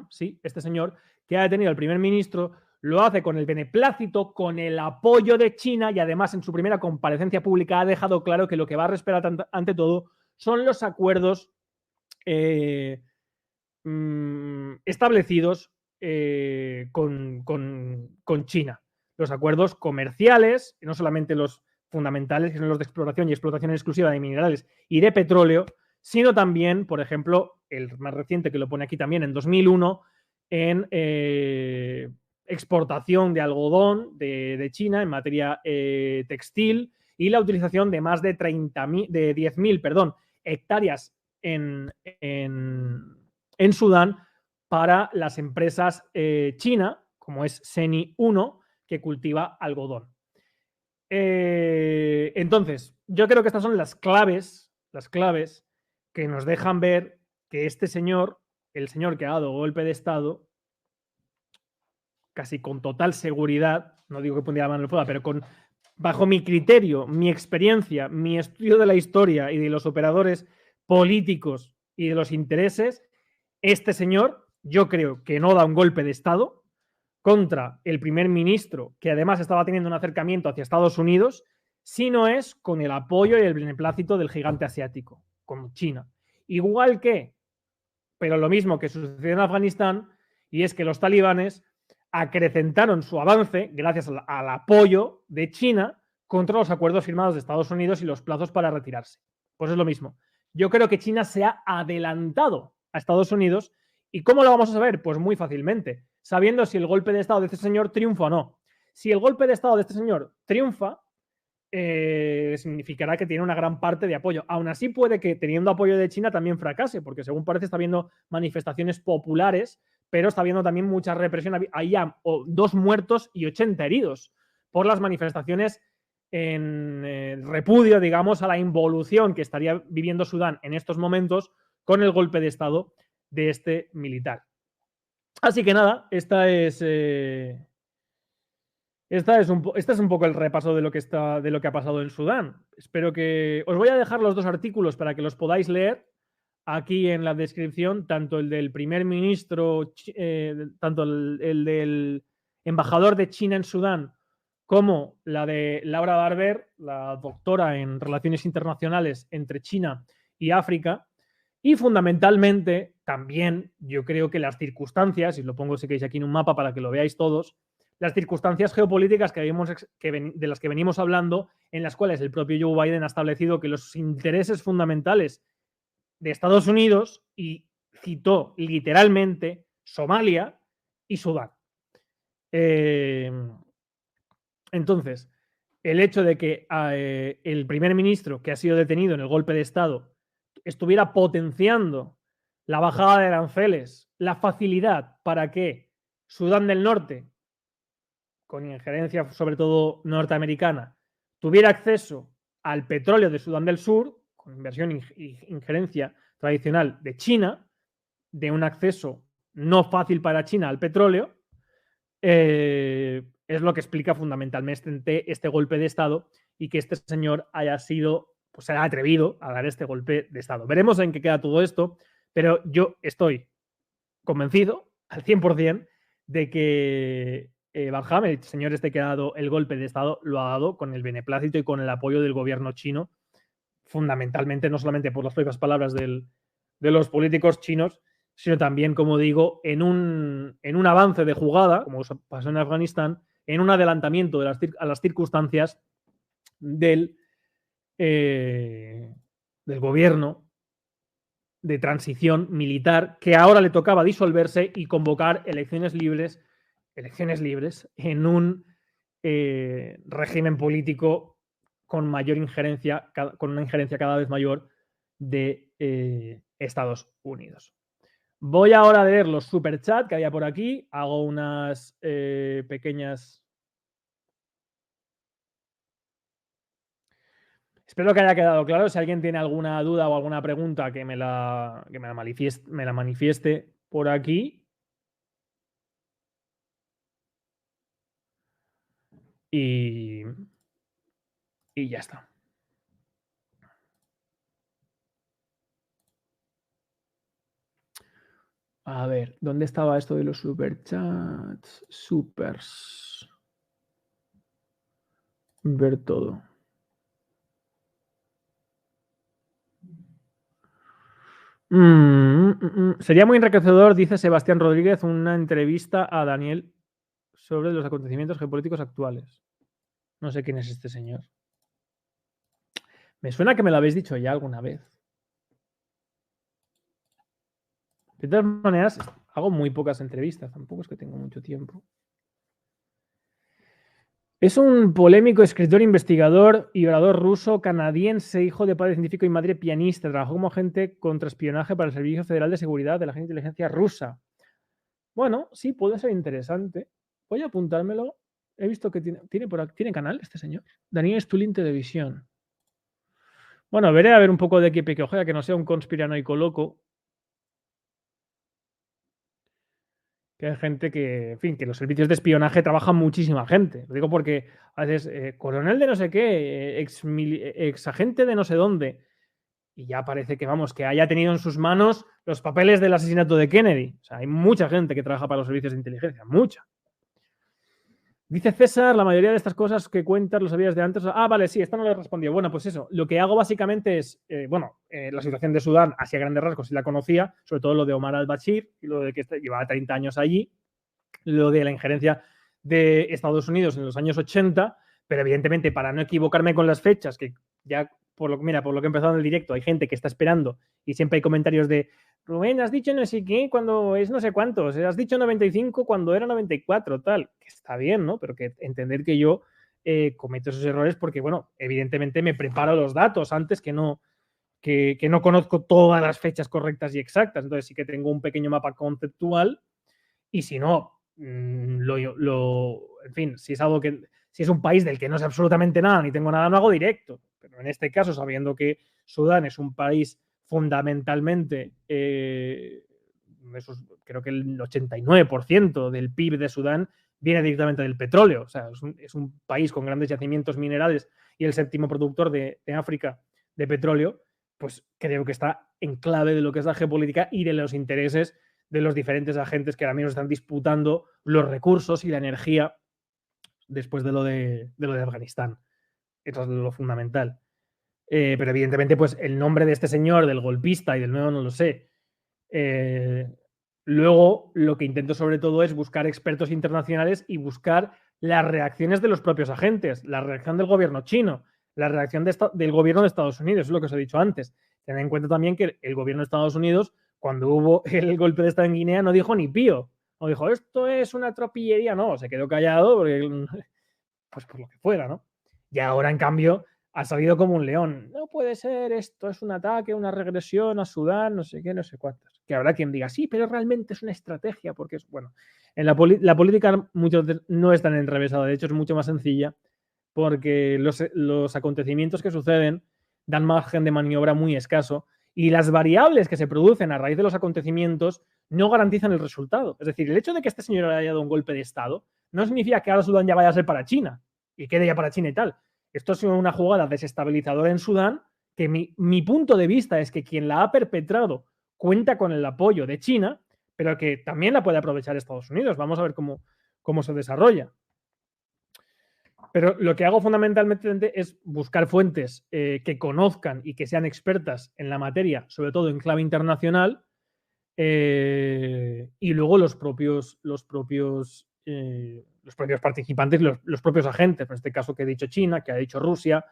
sí, este señor, que ha detenido al primer ministro, lo hace con el beneplácito, con el apoyo de China y además en su primera comparecencia pública ha dejado claro que lo que va a respetar ante todo son los acuerdos establecidos con China. Los acuerdos comerciales, no solamente los fundamentales, que son los de exploración y explotación exclusiva de minerales y de petróleo, sino también, por ejemplo, el más reciente que lo pone aquí también, en 2001, en exportación de algodón de China en materia textil y la utilización de más de 10.000 hectáreas en Sudán para las empresas China, como es Seni 1, que cultiva algodón. Entonces, yo creo que estas son las claves que nos dejan ver que este señor, el señor que ha dado golpe de Estado, casi con total seguridad, no digo que pondría la mano en el fuego, pero bajo mi criterio, mi experiencia, mi estudio de la historia y de los operadores políticos y de los intereses, este señor, yo creo que no da un golpe de Estado contra el primer ministro, que además estaba teniendo un acercamiento hacia Estados Unidos, sino es con el apoyo y el beneplácito del gigante asiático, con China. Igual que, pero lo mismo que sucedió en Afganistán, y es que los talibanes acrecentaron su avance gracias al apoyo de China contra los acuerdos firmados de Estados Unidos y los plazos para retirarse. Pues es lo mismo. Yo creo que China se ha adelantado a Estados Unidos. ¿Y cómo lo vamos a saber? Pues muy fácilmente, sabiendo si el golpe de Estado de este señor triunfa o no. Si el golpe de Estado de este señor triunfa, significará que tiene una gran parte de apoyo. Aún así, puede que teniendo apoyo de China también fracase, porque según parece está habiendo manifestaciones populares, pero está habiendo también mucha represión. Hay ya 2 muertos y 80 heridos por las manifestaciones en repudio, digamos, a la involución que estaría viviendo Sudán en estos momentos con el golpe de Estado de este militar. Así que nada, este es un poco el repaso de lo que ha pasado en Sudán. Espero que... Os voy a dejar los 2 artículos para que los podáis leer aquí en la descripción, tanto el del primer ministro, tanto el del embajador de China en Sudán, como la de Laura Barber, la doctora en Relaciones Internacionales entre China y África. Y fundamentalmente, también yo creo que las circunstancias, y lo pongo si queréis aquí en un mapa para que lo veáis todos, las circunstancias geopolíticas de las que venimos hablando, en las cuales el propio Joe Biden ha establecido que los intereses fundamentales de Estados Unidos, y citó literalmente Somalia y Sudán. Entonces, el hecho de que el primer ministro que ha sido detenido en el golpe de Estado estuviera potenciando la bajada de aranceles, la facilidad para que Sudán del Norte, con injerencia sobre todo norteamericana, tuviera acceso al petróleo de Sudán del Sur, con inversión y injerencia tradicional de China, de un acceso no fácil para China al petróleo, es lo que explica fundamentalmente este golpe de Estado, y que este señor haya sido, pues se haya atrevido a dar este golpe de Estado. Veremos en qué queda todo esto, pero yo estoy convencido al 100% de que Barham, el señor este que ha dado el golpe de Estado, lo ha dado con el beneplácito y con el apoyo del gobierno chino, fundamentalmente, no solamente por las propias palabras de los políticos chinos, sino también, como digo, en un avance de jugada, como pasó en Afganistán, en un adelantamiento a las circunstancias del gobierno de transición militar, que ahora le tocaba disolverse y convocar elecciones libres en un régimen político con mayor injerencia, con una injerencia cada vez mayor de Estados Unidos. Voy ahora a leer los superchats que había por aquí. Hago unas pequeñas... Espero que haya quedado claro. Si alguien tiene alguna duda o alguna pregunta, que me la manifieste por aquí. Y ya está. A ver, ¿dónde estaba esto de los superchats? Supers. Ver todo. Sería muy enriquecedor, dice Sebastián Rodríguez, una entrevista a Daniel sobre los acontecimientos geopolíticos actuales. No sé quién es este señor. Me suena que me lo habéis dicho ya alguna vez. De todas maneras, hago muy pocas entrevistas, tampoco es que tengo mucho tiempo. Es un polémico escritor, investigador y orador ruso, canadiense, hijo de padre científico y madre pianista. Trabajó como agente contraespionaje para el Servicio Federal de Seguridad de la Agencia de Inteligencia Rusa. Bueno, sí, puede ser interesante. Voy a apuntármelo. He visto que tiene canal este señor. Daniel Stulin Televisión. Bueno, veré a ver un poco de qué pequeojea, que no sea un conspiranoico loco. Que hay gente que, en fin, que los servicios de espionaje trabajan muchísima gente. Lo digo porque a veces, coronel de no sé qué, ex agente de no sé dónde, y ya parece que, vamos, que haya tenido en sus manos los papeles del asesinato de Kennedy. O sea, hay mucha gente que trabaja para los servicios de inteligencia, mucha. Dice César, la mayoría de estas cosas que cuentas lo sabías de antes. Ah, vale, sí, esta no le respondió. Bueno, pues eso, lo que hago básicamente es, la situación de Sudán, así a grandes rasgos, sí la conocía, sobre todo lo de Omar al-Bashir y lo de que llevaba 30 años allí, lo de la injerencia de Estados Unidos en los años 80, pero evidentemente para no equivocarme con las fechas, que ya por lo que he empezado en el directo, hay gente que está esperando y siempre hay comentarios de Rubén, has dicho no sé qué cuando es no sé cuántos, has dicho 95 cuando era 94, tal, que está bien, ¿no? Pero que entender que yo cometo esos errores porque, bueno, evidentemente me preparo los datos antes que no conozco todas las fechas correctas y exactas, entonces sí que tengo un pequeño mapa conceptual y si no, en fin, si es algo que, si es un país del que no sé absolutamente nada ni tengo nada, no hago directo. Pero en este caso, sabiendo que Sudán es un país fundamentalmente, creo que el 89% del PIB de Sudán viene directamente del petróleo. O sea, es un país con grandes yacimientos minerales y el séptimo productor de África de petróleo, pues creo que está en clave de lo que es la geopolítica y de los intereses de los diferentes agentes que ahora mismo están disputando los recursos y la energía después de lo de Afganistán. Eso es lo fundamental. Pero evidentemente, pues el nombre de este señor, del golpista y del nuevo, no lo sé. Luego, lo que intento sobre todo es buscar expertos internacionales y buscar las reacciones de los propios agentes, la reacción del gobierno chino, la reacción del gobierno de Estados Unidos, es lo que os he dicho antes. Tened en cuenta también que el gobierno de Estados Unidos, cuando hubo el golpe de Estado en Guinea, no dijo ni pío. No dijo, esto es una tropillería, no, se quedó callado porque, pues por lo que fuera, ¿no? Y ahora, en cambio, ha salido como un león. No puede ser, esto es un ataque, una regresión a Sudán, no sé qué, no sé cuántos. Que habrá quien diga, sí, pero realmente es una estrategia, porque es, bueno, en la política muchas veces no es tan enrevesada, de hecho es mucho más sencilla, porque los acontecimientos que suceden dan margen de maniobra muy escaso y las variables que se producen a raíz de los acontecimientos no garantizan el resultado. Es decir, el hecho de que este señor haya dado un golpe de Estado no significa que ahora Sudán ya vaya a ser para China y quede ya para China y tal. Esto ha sido una jugada desestabilizadora en Sudán que mi punto de vista es que quien la ha perpetrado cuenta con el apoyo de China, pero que también la puede aprovechar Estados Unidos. Vamos a ver cómo se desarrolla. Pero lo que hago fundamentalmente es buscar fuentes que conozcan y que sean expertas en la materia, sobre todo en clave internacional, y luego los propios participantes, los propios agentes, en este caso que ha dicho China, que ha dicho Rusia,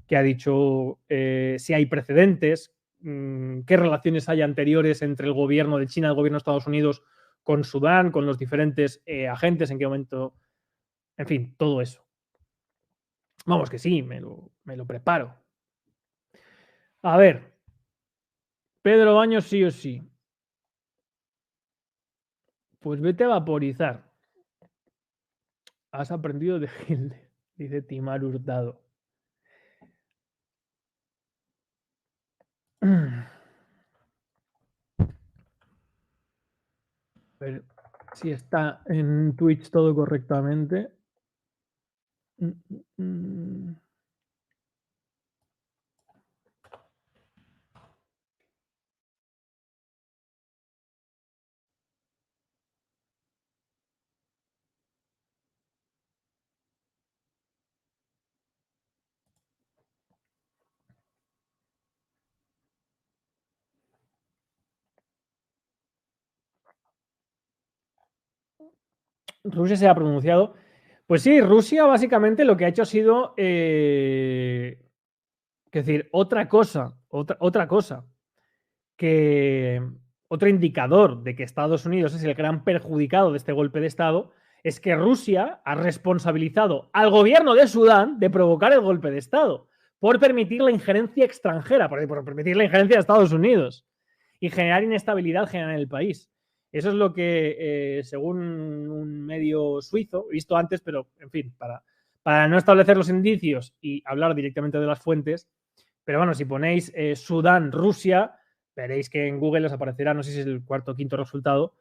que ha dicho si hay precedentes, qué relaciones hay anteriores entre el gobierno de China y el gobierno de Estados Unidos con Sudán, con los diferentes agentes, en qué momento, en fin, todo eso. Vamos que sí, me lo preparo. A ver, Pedro Baños sí o sí. Pues vete a vaporizar. Has aprendido de Hilde, dice Timar Hurtado. A ver si está en Twitch todo correctamente. Rusia se ha pronunciado. Pues sí, Rusia básicamente lo que ha hecho ha sido, es decir, otra cosa, que otro indicador de que Estados Unidos es el gran perjudicado de este golpe de Estado es que Rusia ha responsabilizado al gobierno de Sudán de provocar el golpe de Estado por permitir la injerencia extranjera, por permitir la injerencia de Estados Unidos y generar inestabilidad general en el país. Eso es lo que, según un medio suizo, he visto antes, pero en fin, para no establecer los indicios y hablar directamente de las fuentes, pero bueno, si ponéis Sudán, Rusia, veréis que en Google os aparecerá, no sé si es el cuarto o quinto resultado,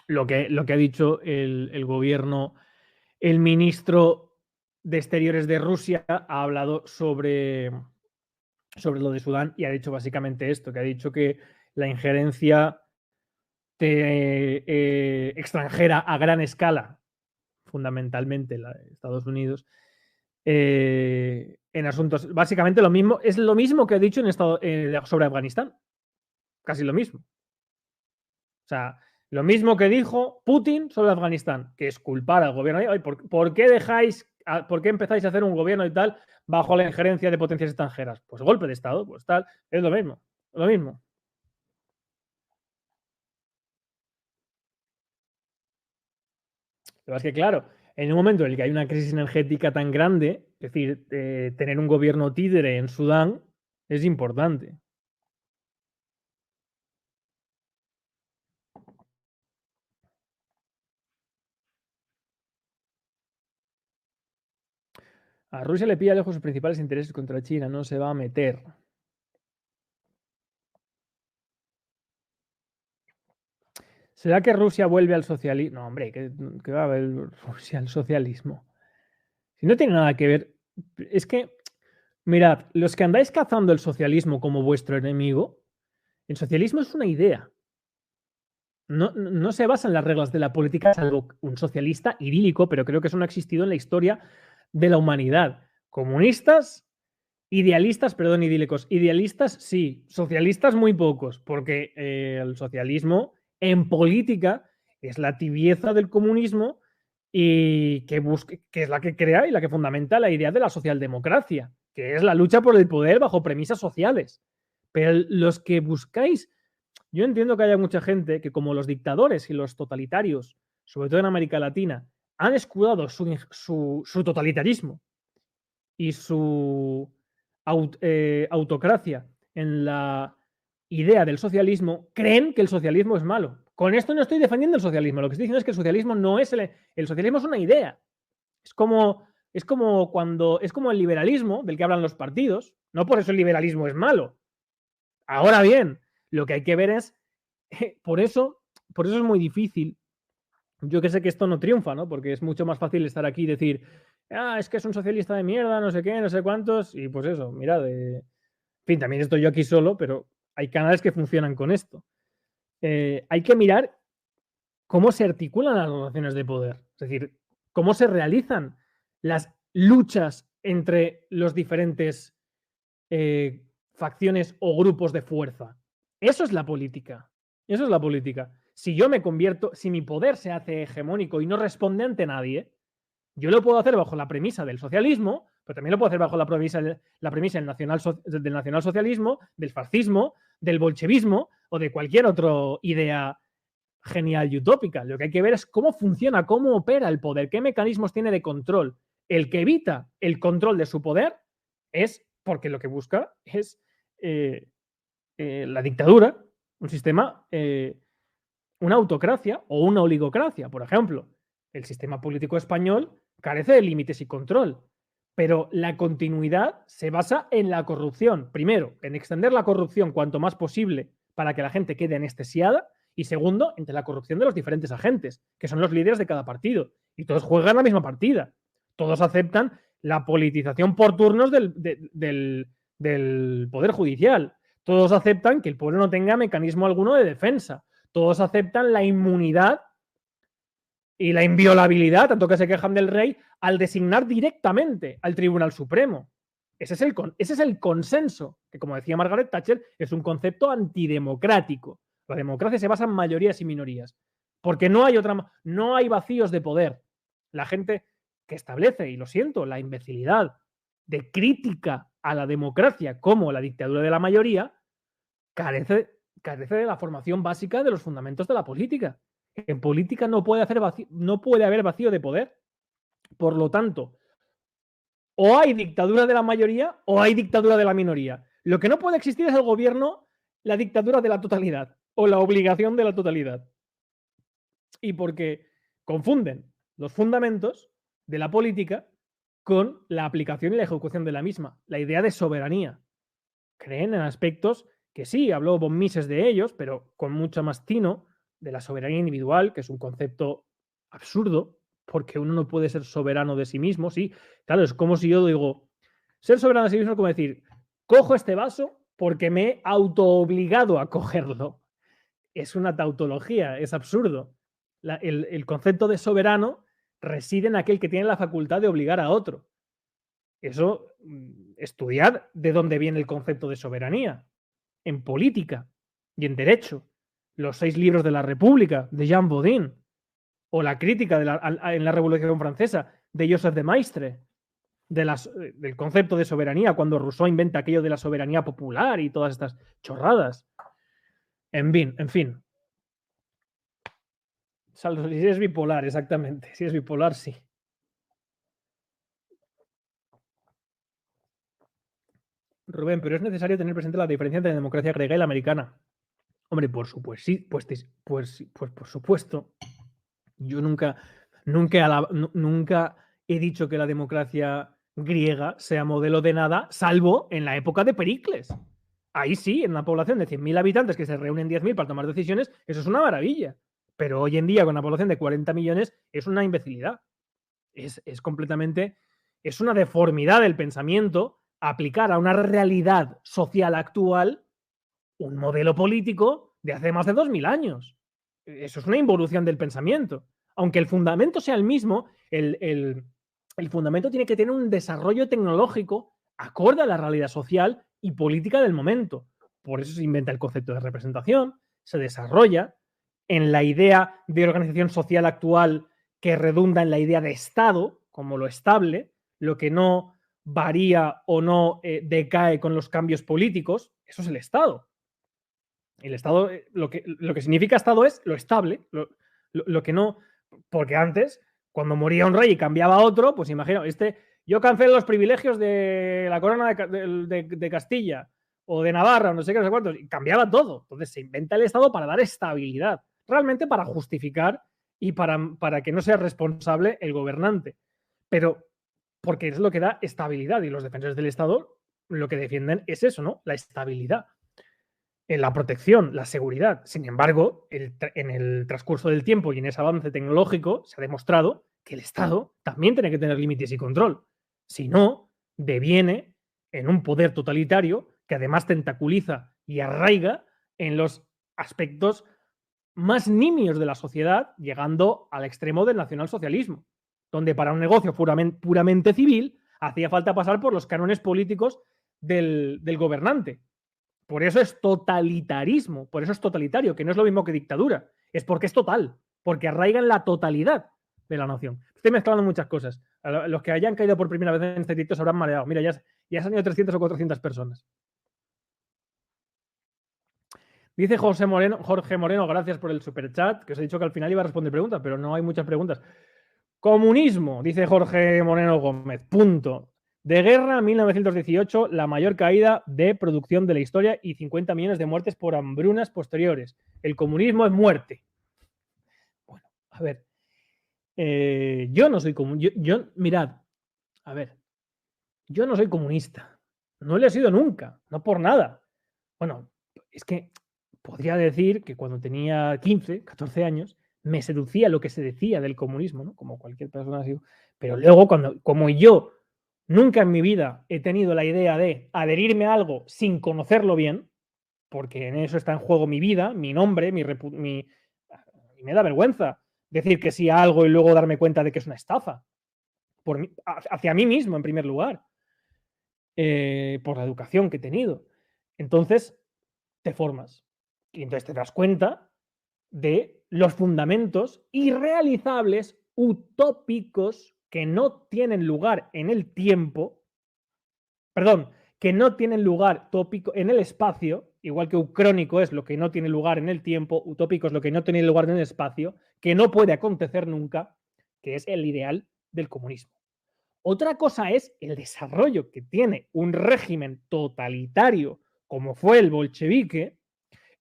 lo que ha dicho el gobierno, el ministro de Exteriores de Rusia ha hablado sobre lo de Sudán y ha dicho básicamente esto, que ha dicho que la injerencia extranjera a gran escala, fundamentalmente la de Estados Unidos, en asuntos, básicamente lo mismo, es lo mismo que he dicho sobre Afganistán, casi lo mismo. O sea, lo mismo que dijo Putin sobre Afganistán, que es culpar al gobierno. ¿Por qué empezáis a hacer un gobierno y tal bajo la injerencia de potencias extranjeras? Pues golpe de Estado, pues tal, es lo mismo, lo mismo. Pero es que, claro, en un momento en el que hay una crisis energética tan grande, es decir, tener un gobierno títere en Sudán es importante. A Rusia le pilla lejos sus principales intereses contra China, no se va a meter. ¿Será que Rusia vuelve al socialismo? No, hombre, que va a haber Rusia al socialismo. Si no tiene nada que ver. Es que, mirad, los que andáis cazando el socialismo como vuestro enemigo, el socialismo es una idea. No se basa en las reglas de la política, salvo un socialista idílico, pero creo que eso no ha existido en la historia de la humanidad. Comunistas, idealistas, perdón, idílicos. Idealistas, sí. Socialistas, muy pocos, porque el socialismo en política es la tibieza del comunismo y que es la que crea y la que fundamenta la idea de la socialdemocracia, que es la lucha por el poder bajo premisas sociales. Pero los que buscáis, yo entiendo que haya mucha gente que, como los dictadores y los totalitarios, sobre todo en América Latina, han escudado su totalitarismo y su autocracia en la idea del socialismo, creen que el socialismo es malo. Con esto no estoy defendiendo el socialismo, lo que estoy diciendo es que el socialismo no es el socialismo es una idea. Es como el liberalismo del que hablan los partidos, no por eso el liberalismo es malo. Ahora bien, lo que hay que ver es, por eso es muy difícil. Yo que sé que esto no triunfa, ¿no? Porque es mucho más fácil estar aquí y decir, es que es un socialista de mierda, no sé qué, no sé cuántos, y pues eso, mirad, en fin, también estoy yo aquí solo, pero hay canales que funcionan con esto. Hay que mirar cómo se articulan las relaciones de poder, es decir, cómo se realizan las luchas entre los diferentes facciones o grupos de fuerza. Eso es la política. Eso es la política. Si yo me convierto, si mi poder se hace hegemónico y no responde ante nadie, yo lo puedo hacer bajo la premisa del socialismo, pero también lo puedo hacer bajo la premisa del nacionalsocialismo, del fascismo, del bolchevismo o de cualquier otra idea genial y utópica. Lo que hay que ver es cómo funciona, cómo opera el poder, qué mecanismos tiene de control. El que evita el control de su poder es porque lo que busca es la dictadura, un sistema, una autocracia o una oligocracia. Por ejemplo, el sistema político español carece de límites y control, pero la continuidad se basa en la corrupción. Primero, en extender la corrupción cuanto más posible para que la gente quede anestesiada, y segundo, entre la corrupción de los diferentes agentes, que son los líderes de cada partido, y todos juegan la misma partida. Todos aceptan la politización por turnos del Poder Judicial. Todos aceptan que el pueblo no tenga mecanismo alguno de defensa. Todos aceptan la inmunidad y la inviolabilidad, tanto que se quejan del rey, al designar directamente al Tribunal Supremo. Ese es el consenso, que, como decía Margaret Thatcher, es un concepto antidemocrático. La democracia se basa en mayorías y minorías, porque no hay vacíos de poder. La gente que establece, y lo siento, la imbecilidad de crítica a la democracia como la dictadura de la mayoría, carece de la formación básica de los fundamentos de la política. En política no puede haber vacío de poder. Por lo tanto, o hay dictadura de la mayoría o hay dictadura de la minoría. Lo que no puede existir es el gobierno, la dictadura de la totalidad o la obligación de la totalidad. Y porque confunden los fundamentos de la política con la aplicación y la ejecución de la misma. La idea de soberanía. Creen en aspectos que sí, habló von Mises de ellos, pero con mucho más tino, de la soberanía individual, que es un concepto absurdo, porque uno no puede ser soberano de sí mismo, sí. Claro, es como si yo digo, ser soberano de sí mismo es como decir, cojo este vaso porque me he autoobligado a cogerlo. es una tautología, es absurdo. El concepto de soberano reside en aquel que tiene la facultad de obligar a otro. Eso, estudiad de dónde viene el concepto de soberanía. En política y en derecho. Los 6 libros de la República, de Jean Bodin. O la crítica en la Revolución Francesa, de Joseph de Maistre. Del concepto de soberanía, cuando Rousseau inventa aquello de la soberanía popular y todas estas chorradas. En fin. Salvo si es bipolar, exactamente. Si es bipolar, sí. Rubén, pero es necesario tener presente la diferencia entre la democracia griega y la americana. Hombre, por supuesto, sí, pues por supuesto. Yo nunca he dicho que la democracia griega sea modelo de nada, salvo en la época de Pericles. Ahí sí, en una población de 100.000 habitantes que se reúnen 10.000 para tomar decisiones, eso es una maravilla. Pero hoy en día, con una población de 40 millones, es una imbecilidad. Es completamente, es una deformidad del pensamiento aplicar a una realidad social actual un modelo político de hace más de 2.000 años. Eso es una involución del pensamiento. Aunque el fundamento sea el mismo, el fundamento tiene que tener un desarrollo tecnológico acorde a la realidad social y política del momento. Por eso se inventa el concepto de representación, se desarrolla en la idea de organización social actual que redunda en la idea de Estado como lo estable, lo que no varía o no decae con los cambios políticos, eso es el Estado. El Estado, lo que significa Estado es lo estable, lo que no, porque antes, cuando moría un rey y cambiaba a otro, pues imagino, yo cancelo los privilegios de la corona de Castilla o de Navarra, no sé qué, no sé cuántos, y cambiaba todo. Entonces se inventa el Estado para dar estabilidad, realmente para justificar y para que no sea responsable el gobernante. Pero porque es lo que da estabilidad y los defensores del Estado lo que defienden es eso, ¿no? La estabilidad, la protección, la seguridad. Sin embargo, en el transcurso del tiempo y en ese avance tecnológico se ha demostrado que el Estado también tiene que tener límites y control. Si no, deviene en un poder totalitario que además tentaculiza y arraiga en los aspectos más nimios de la sociedad, llegando al extremo del nacionalsocialismo, donde para un negocio puramente civil hacía falta pasar por los cánones políticos del gobernante. Por eso es totalitarismo, por eso es totalitario, que no es lo mismo que dictadura, es porque es total, porque arraiga en la totalidad de la nación. Estoy mezclando muchas cosas. A los que hayan caído por primera vez en este directo se habrán mareado. Mira, ya se han ido 300 o 400 personas. Dice Jorge Moreno, gracias por el superchat, que os he dicho que al final iba a responder preguntas, pero no hay muchas preguntas. Comunismo, dice Jorge Moreno Gómez, punto. De guerra, 1918, la mayor caída de producción de la historia y 50 millones de muertes por hambrunas posteriores. El comunismo es muerte. Bueno, a ver. Yo no soy comunista. Mirad, a ver. Yo no soy comunista. No le he sido nunca, no por nada. Bueno, es que podría decir que cuando tenía 15, 14 años, me seducía lo que se decía del comunismo, ¿no? Como cualquier persona así. Pero luego, como yo nunca en mi vida he tenido la idea de adherirme a algo sin conocerlo bien, porque en eso está en juego mi vida, mi nombre, y me da vergüenza decir que sí a algo y luego darme cuenta de que es una estafa. Hacia mí mismo, en primer lugar. Por la educación que he tenido. Entonces, te formas. Y entonces te das cuenta de los fundamentos irrealizables, utópicos, que no tienen lugar en el tiempo, perdón, que no tienen lugar tópico en el espacio, igual que ucrónico es lo que no tiene lugar en el tiempo, utópico es lo que no tiene lugar en el espacio, que no puede acontecer nunca, que es el ideal del comunismo. Otra cosa es el desarrollo que tiene un régimen totalitario como fue el bolchevique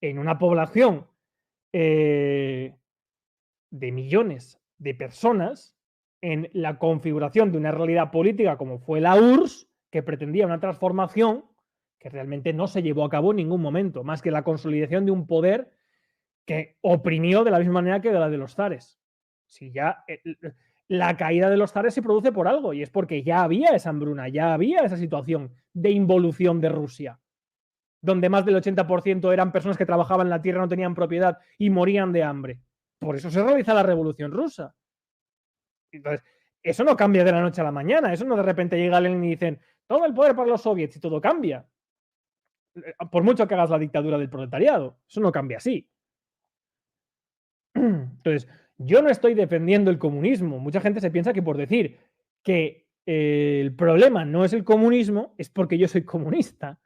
en una población de millones de personas, en la configuración de una realidad política como fue la URSS, que pretendía una transformación que realmente no se llevó a cabo en ningún momento, más que la consolidación de un poder que oprimió de la misma manera que la de los zares. Si ya la caída de los zares se produce por algo, y es porque ya había esa hambruna, ya había esa situación de involución de Rusia, donde más del 80% eran personas que trabajaban en la tierra, no tenían propiedad y morían de hambre. Por eso se realiza la Revolución Rusa. Entonces, eso no cambia de la noche a la mañana. Eso no de repente llega Lenin y dicen todo el poder para los soviets y todo cambia. Por mucho que hagas la dictadura del proletariado. Eso no cambia así. Entonces, yo no estoy defendiendo el comunismo. Mucha gente se piensa que por decir que el problema no es el comunismo es porque yo soy comunista.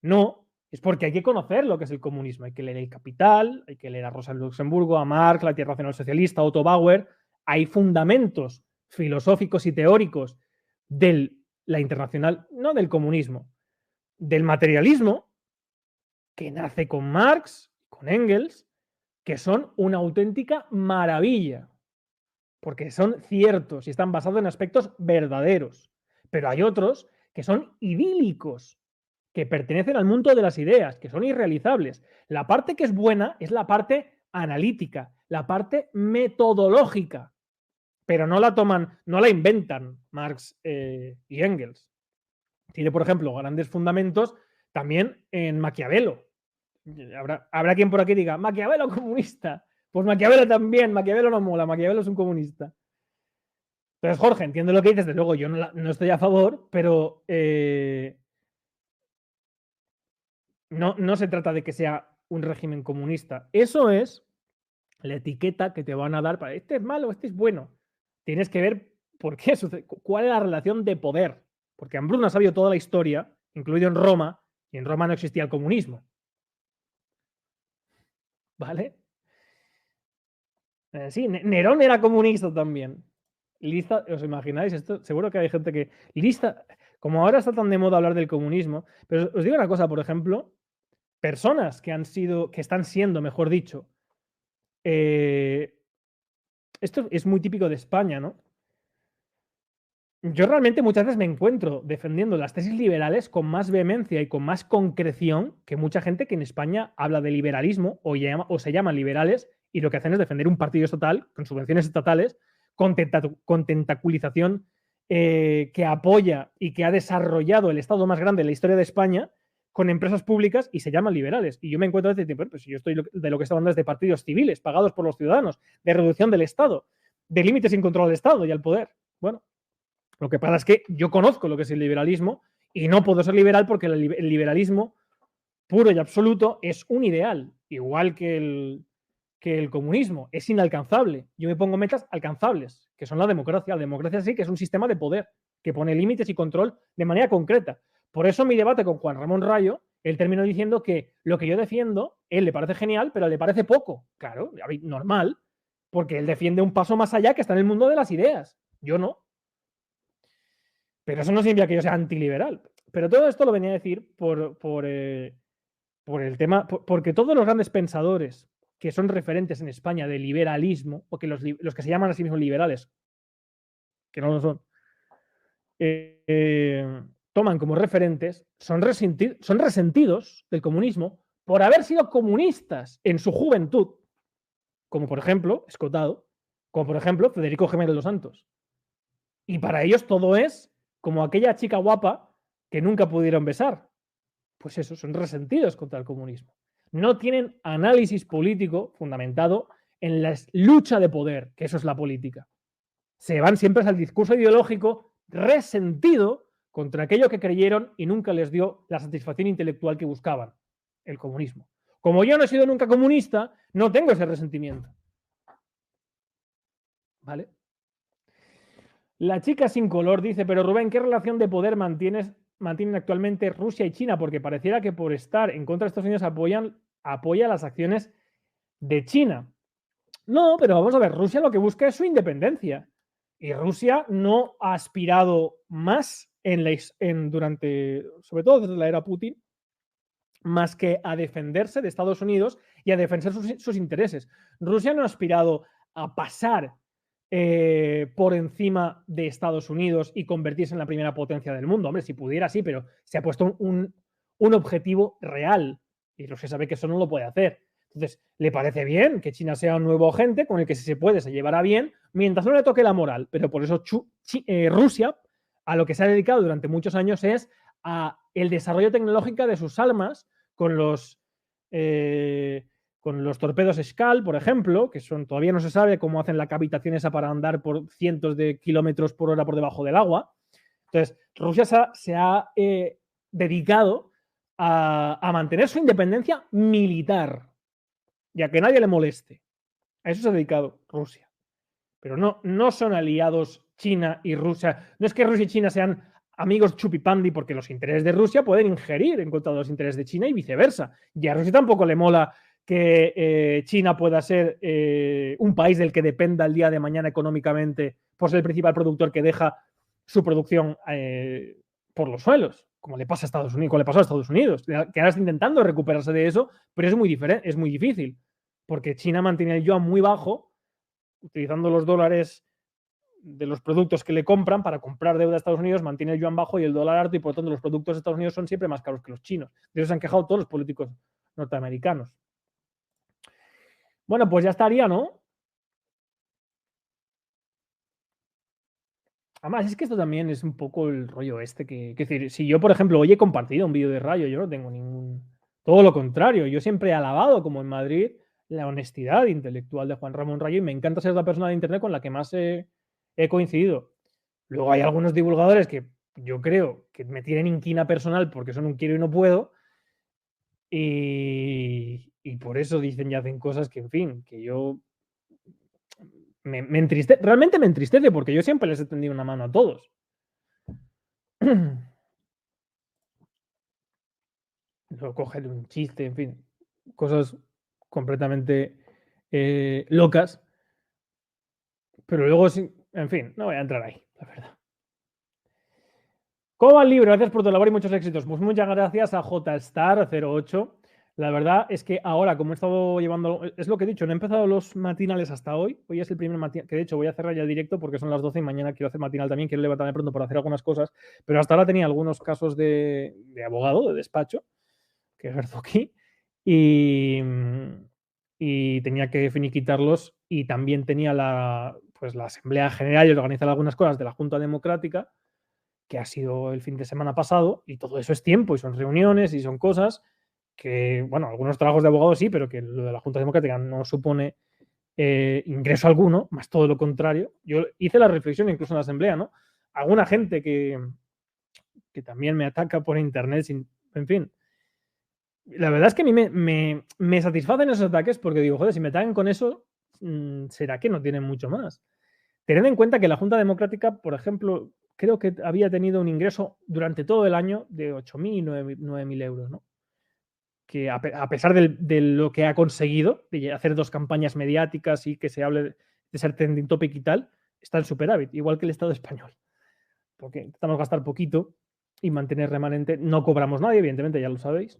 No, es porque hay que conocer lo que es el comunismo. Hay que leer El Capital, hay que leer a Rosa Luxemburgo, a Marx, la Teoría Racional Socialista, Otto Bauer. Hay fundamentos filosóficos y teóricos de la internacional, no del comunismo, del materialismo, que nace con Marx, con Engels, que son una auténtica maravilla, porque son ciertos y están basados en aspectos verdaderos. Pero hay otros que son idílicos, que pertenecen al mundo de las ideas, que son irrealizables. La parte que es buena es la parte analítica, la parte metodológica, pero no la toman, no la inventan Marx y Engels. Tiene, por ejemplo, grandes fundamentos también en Maquiavelo. Habrá quien por aquí diga, Maquiavelo comunista. Pues Maquiavelo también, Maquiavelo no mola, Maquiavelo es un comunista. Entonces, Jorge, entiendo lo que dices, desde luego yo no estoy a favor, pero no se trata de que sea un régimen comunista. Eso es la etiqueta que te van a dar para este es malo, este es bueno. Tienes que ver por qué sucede, cuál es la relación de poder. Porque Hambruna ha sabido toda la historia, incluido en Roma, y en Roma no existía el comunismo. ¿Vale? Sí, Nerón era comunista también. Lista, ¿os imagináis esto? Seguro que hay gente que... Lista, como ahora está tan de moda hablar del comunismo, pero os digo una cosa, por ejemplo, personas que están siendo, mejor dicho, esto es muy típico de España, ¿no? Yo realmente muchas veces me encuentro defendiendo las tesis liberales con más vehemencia y con más concreción que mucha gente que en España habla de liberalismo o se llaman liberales y lo que hacen es defender un partido estatal con subvenciones estatales, con tentaculización que apoya y que ha desarrollado el Estado más grande de la historia de España con empresas públicas y se llaman liberales. Y yo me encuentro desde tiempo, pues yo estoy de lo que está hablando es de partidos civiles pagados por los ciudadanos, de reducción del Estado, de límites sin control al Estado y al poder. Bueno, lo que pasa es que yo conozco lo que es el liberalismo y no puedo ser liberal porque el liberalismo puro y absoluto es un ideal, igual que el comunismo. Es inalcanzable. Yo me pongo metas alcanzables, que son la democracia. La democracia sí que es un sistema de poder que pone límites y control de manera concreta. Por eso mi debate con Juan Ramón Rayo, él terminó diciendo que lo que yo defiendo, él le parece genial, pero le parece poco. Claro, normal, porque él defiende un paso más allá que está en el mundo de las ideas. Yo no. Pero eso no significa que yo sea antiliberal. Pero todo esto lo venía a decir por el tema, porque todos los grandes pensadores que son referentes en España de liberalismo, o que los que se llaman a sí mismos liberales, que no lo son, toman como referentes, son resentidos del comunismo por haber sido comunistas en su juventud, como por ejemplo Escotado, como por ejemplo Federico Jiménez Los Santos. Y para ellos todo es como aquella chica guapa que nunca pudieron besar. Pues eso, son resentidos contra el comunismo. No tienen análisis político fundamentado en la lucha de poder, que eso es la política. Se van siempre al discurso ideológico resentido contra aquello que creyeron y nunca les dio la satisfacción intelectual que buscaban, el comunismo. Como yo no he sido nunca comunista, no tengo ese resentimiento. ¿Vale? La chica sin color dice, pero Rubén, ¿qué relación de poder mantienen actualmente Rusia y China? Porque pareciera que por estar en contra de Estados Unidos apoya las acciones de China. No, pero vamos a ver, Rusia lo que busca es su independencia. Y Rusia no ha aspirado más durante, sobre todo desde la era Putin, más que a defenderse de Estados Unidos y a defender sus intereses. Rusia no ha aspirado a pasar por encima de Estados Unidos y convertirse en la primera potencia del mundo. Hombre, si pudiera, sí, pero se ha puesto un objetivo real y Rusia sabe que eso no lo puede hacer. Entonces, le parece bien que China sea un nuevo agente con el que si se puede se llevará bien mientras no le toque la moral. Pero por eso Rusia a lo que se ha dedicado durante muchos años es a el desarrollo tecnológico de sus armas con los torpedos Skal, por ejemplo, que todavía no se sabe cómo hacen la cavitación esa para andar por cientos de kilómetros por hora por debajo del agua. Entonces, Rusia se ha dedicado a mantener su independencia militar y a que nadie le moleste. A eso se ha dedicado Rusia. Pero no son aliados China y Rusia. No es que Rusia y China sean amigos chupipandi, porque los intereses de Rusia pueden ingerir en contra de los intereses de China y viceversa. Y a Rusia tampoco le mola que China pueda ser un país del que dependa el día de mañana económicamente por ser el principal productor que deja su producción por los suelos, como le pasa a Estados Unidos, como le pasó a Estados Unidos, que ahora está intentando recuperarse de eso, pero es muy diferente, es muy difícil, porque China mantiene el yuan muy bajo, utilizando los dólares de los productos que le compran para comprar deuda a Estados Unidos, mantiene el yuan bajo y el dólar alto, y por lo tanto los productos de Estados Unidos son siempre más caros que los chinos. De eso se han quejado todos los políticos norteamericanos. Bueno, pues ya estaría, ¿no? Además, es que esto también es un poco el rollo este que, es decir, si yo, por ejemplo, hoy he compartido un vídeo de Rayo, yo no tengo ningún... Todo lo contrario, yo siempre he alabado, como en Madrid, la honestidad intelectual de Juan Ramón Rayo, y me encanta ser la persona de Internet con la que más he coincidido. Luego hay algunos divulgadores que yo creo que me tienen inquina personal porque son un quiero y no puedo, y por eso dicen y hacen cosas que, en fin, que yo... realmente me entristece, porque yo siempre les he tendido una mano a todos. Lo coge de un chiste, en fin, cosas completamente locas, pero luego, sí, en fin, no voy a entrar ahí, la verdad. ¿Cómo va el libro? Gracias por tu labor y muchos éxitos. Pues muchas gracias a JStar08. La verdad es que ahora, como he estado llevando, es lo que he dicho, no he empezado los matinales hasta hoy. Hoy es el primer matinal, que de hecho voy a cerrar ya el directo porque son las 12 y mañana quiero hacer matinal también, quiero levantarme pronto para hacer algunas cosas, pero hasta ahora tenía algunos casos de abogado, de despacho, que ejerzo aquí, y tenía que finiquitarlos, y también tenía la Asamblea General y organizar algunas cosas de la Junta Democrática, que ha sido el fin de semana pasado, y todo eso es tiempo, y son reuniones, y son cosas que, bueno, algunos trabajos de abogado sí, pero que lo de la Junta Democrática no supone ingreso alguno, más todo lo contrario. Yo hice la reflexión incluso en la Asamblea, ¿no? Alguna gente que también me ataca por internet, en fin. La verdad es que a mí me satisfacen esos ataques, porque digo, joder, si me atacan con eso, será que no tienen mucho más. Tened en cuenta que la Junta Democrática, por ejemplo, creo que había tenido un ingreso durante todo el año de 8.000 y 9.000 euros, ¿no? Que a pesar de lo que ha conseguido, de hacer 2 campañas mediáticas y que se hable de ser trending topic y tal, está en superávit, igual que el Estado español. Porque intentamos gastar poquito y mantener remanente. No cobramos nadie, evidentemente, ya lo sabéis.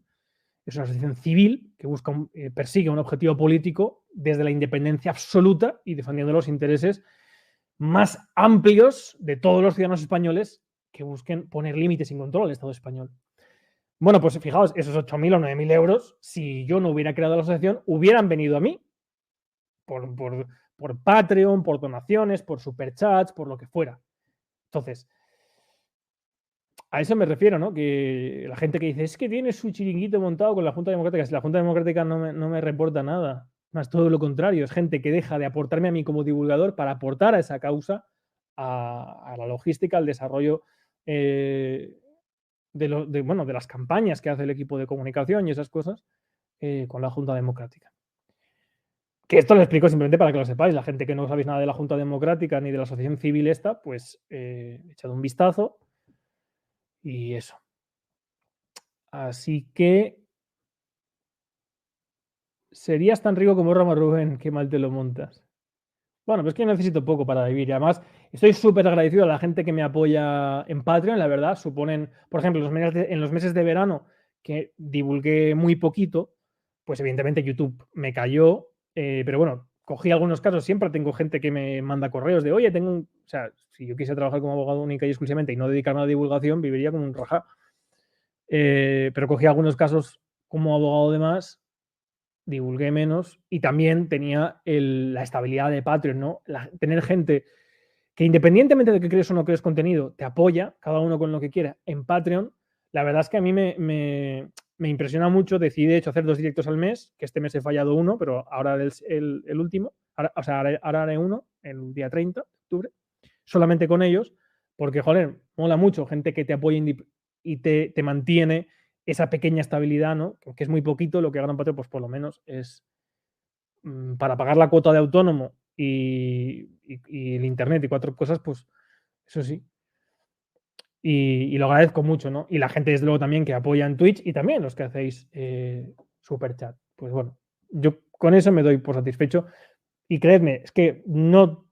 Es una asociación civil que busca persigue un objetivo político desde la independencia absoluta y defendiendo los intereses más amplios de todos los ciudadanos españoles que busquen poner límites sin control al Estado español. Bueno, pues fijaos, esos 8.000 o 9.000 euros, si yo no hubiera creado la asociación, hubieran venido a mí por Patreon, por donaciones, por superchats, por lo que fuera. Entonces, a eso me refiero, ¿no? Que la gente que dice, es que tiene su chiringuito montado con la Junta Democrática. Si la Junta Democrática no me reporta nada, más todo lo contrario, es gente que deja de aportarme a mí como divulgador para aportar a esa causa, a la logística, al desarrollo de las campañas que hace el equipo de comunicación y esas cosas con la Junta Democrática. Que esto lo explico simplemente para que lo sepáis. La gente que no sabéis nada de la Junta Democrática ni de la asociación civil esta, pues echad un vistazo y eso. Así que serías tan rico como Roma Rubén, qué mal te lo montas. Bueno, pues es que necesito poco para vivir, y además estoy súper agradecido a la gente que me apoya en Patreon, la verdad. Suponen, por ejemplo, en los meses de verano, que divulgué muy poquito, pues evidentemente YouTube me cayó, pero bueno, cogí algunos casos. Siempre tengo gente que me manda correos de, oye, o sea, si yo quisiera trabajar como abogado única y exclusivamente y no dedicarme a la divulgación, viviría como un rajá. Pero cogí algunos casos como abogado de más, divulgué menos, y también tenía la estabilidad de Patreon, ¿no? Tener gente que, independientemente de que crees o no crees contenido, te apoya, cada uno con lo que quiera, en Patreon. La verdad es que a mí me me impresiona mucho. Decidí, de hecho, hacer 2 directos al mes, que este mes he fallado uno, pero ahora el último. Ahora haré uno, el día 30 de octubre, solamente con ellos, porque, joder, mola mucho, gente que te apoya y te mantiene esa pequeña estabilidad, ¿no? Que es muy poquito, lo que ganan Patreon, pues por lo menos es para pagar la cuota de autónomo y el internet y 4 cosas, pues eso sí. Y lo agradezco mucho, ¿no? Y la gente, desde luego, también que apoya en Twitch y también los que hacéis super chat. Pues bueno, yo con eso me doy por satisfecho. Y creedme, es que no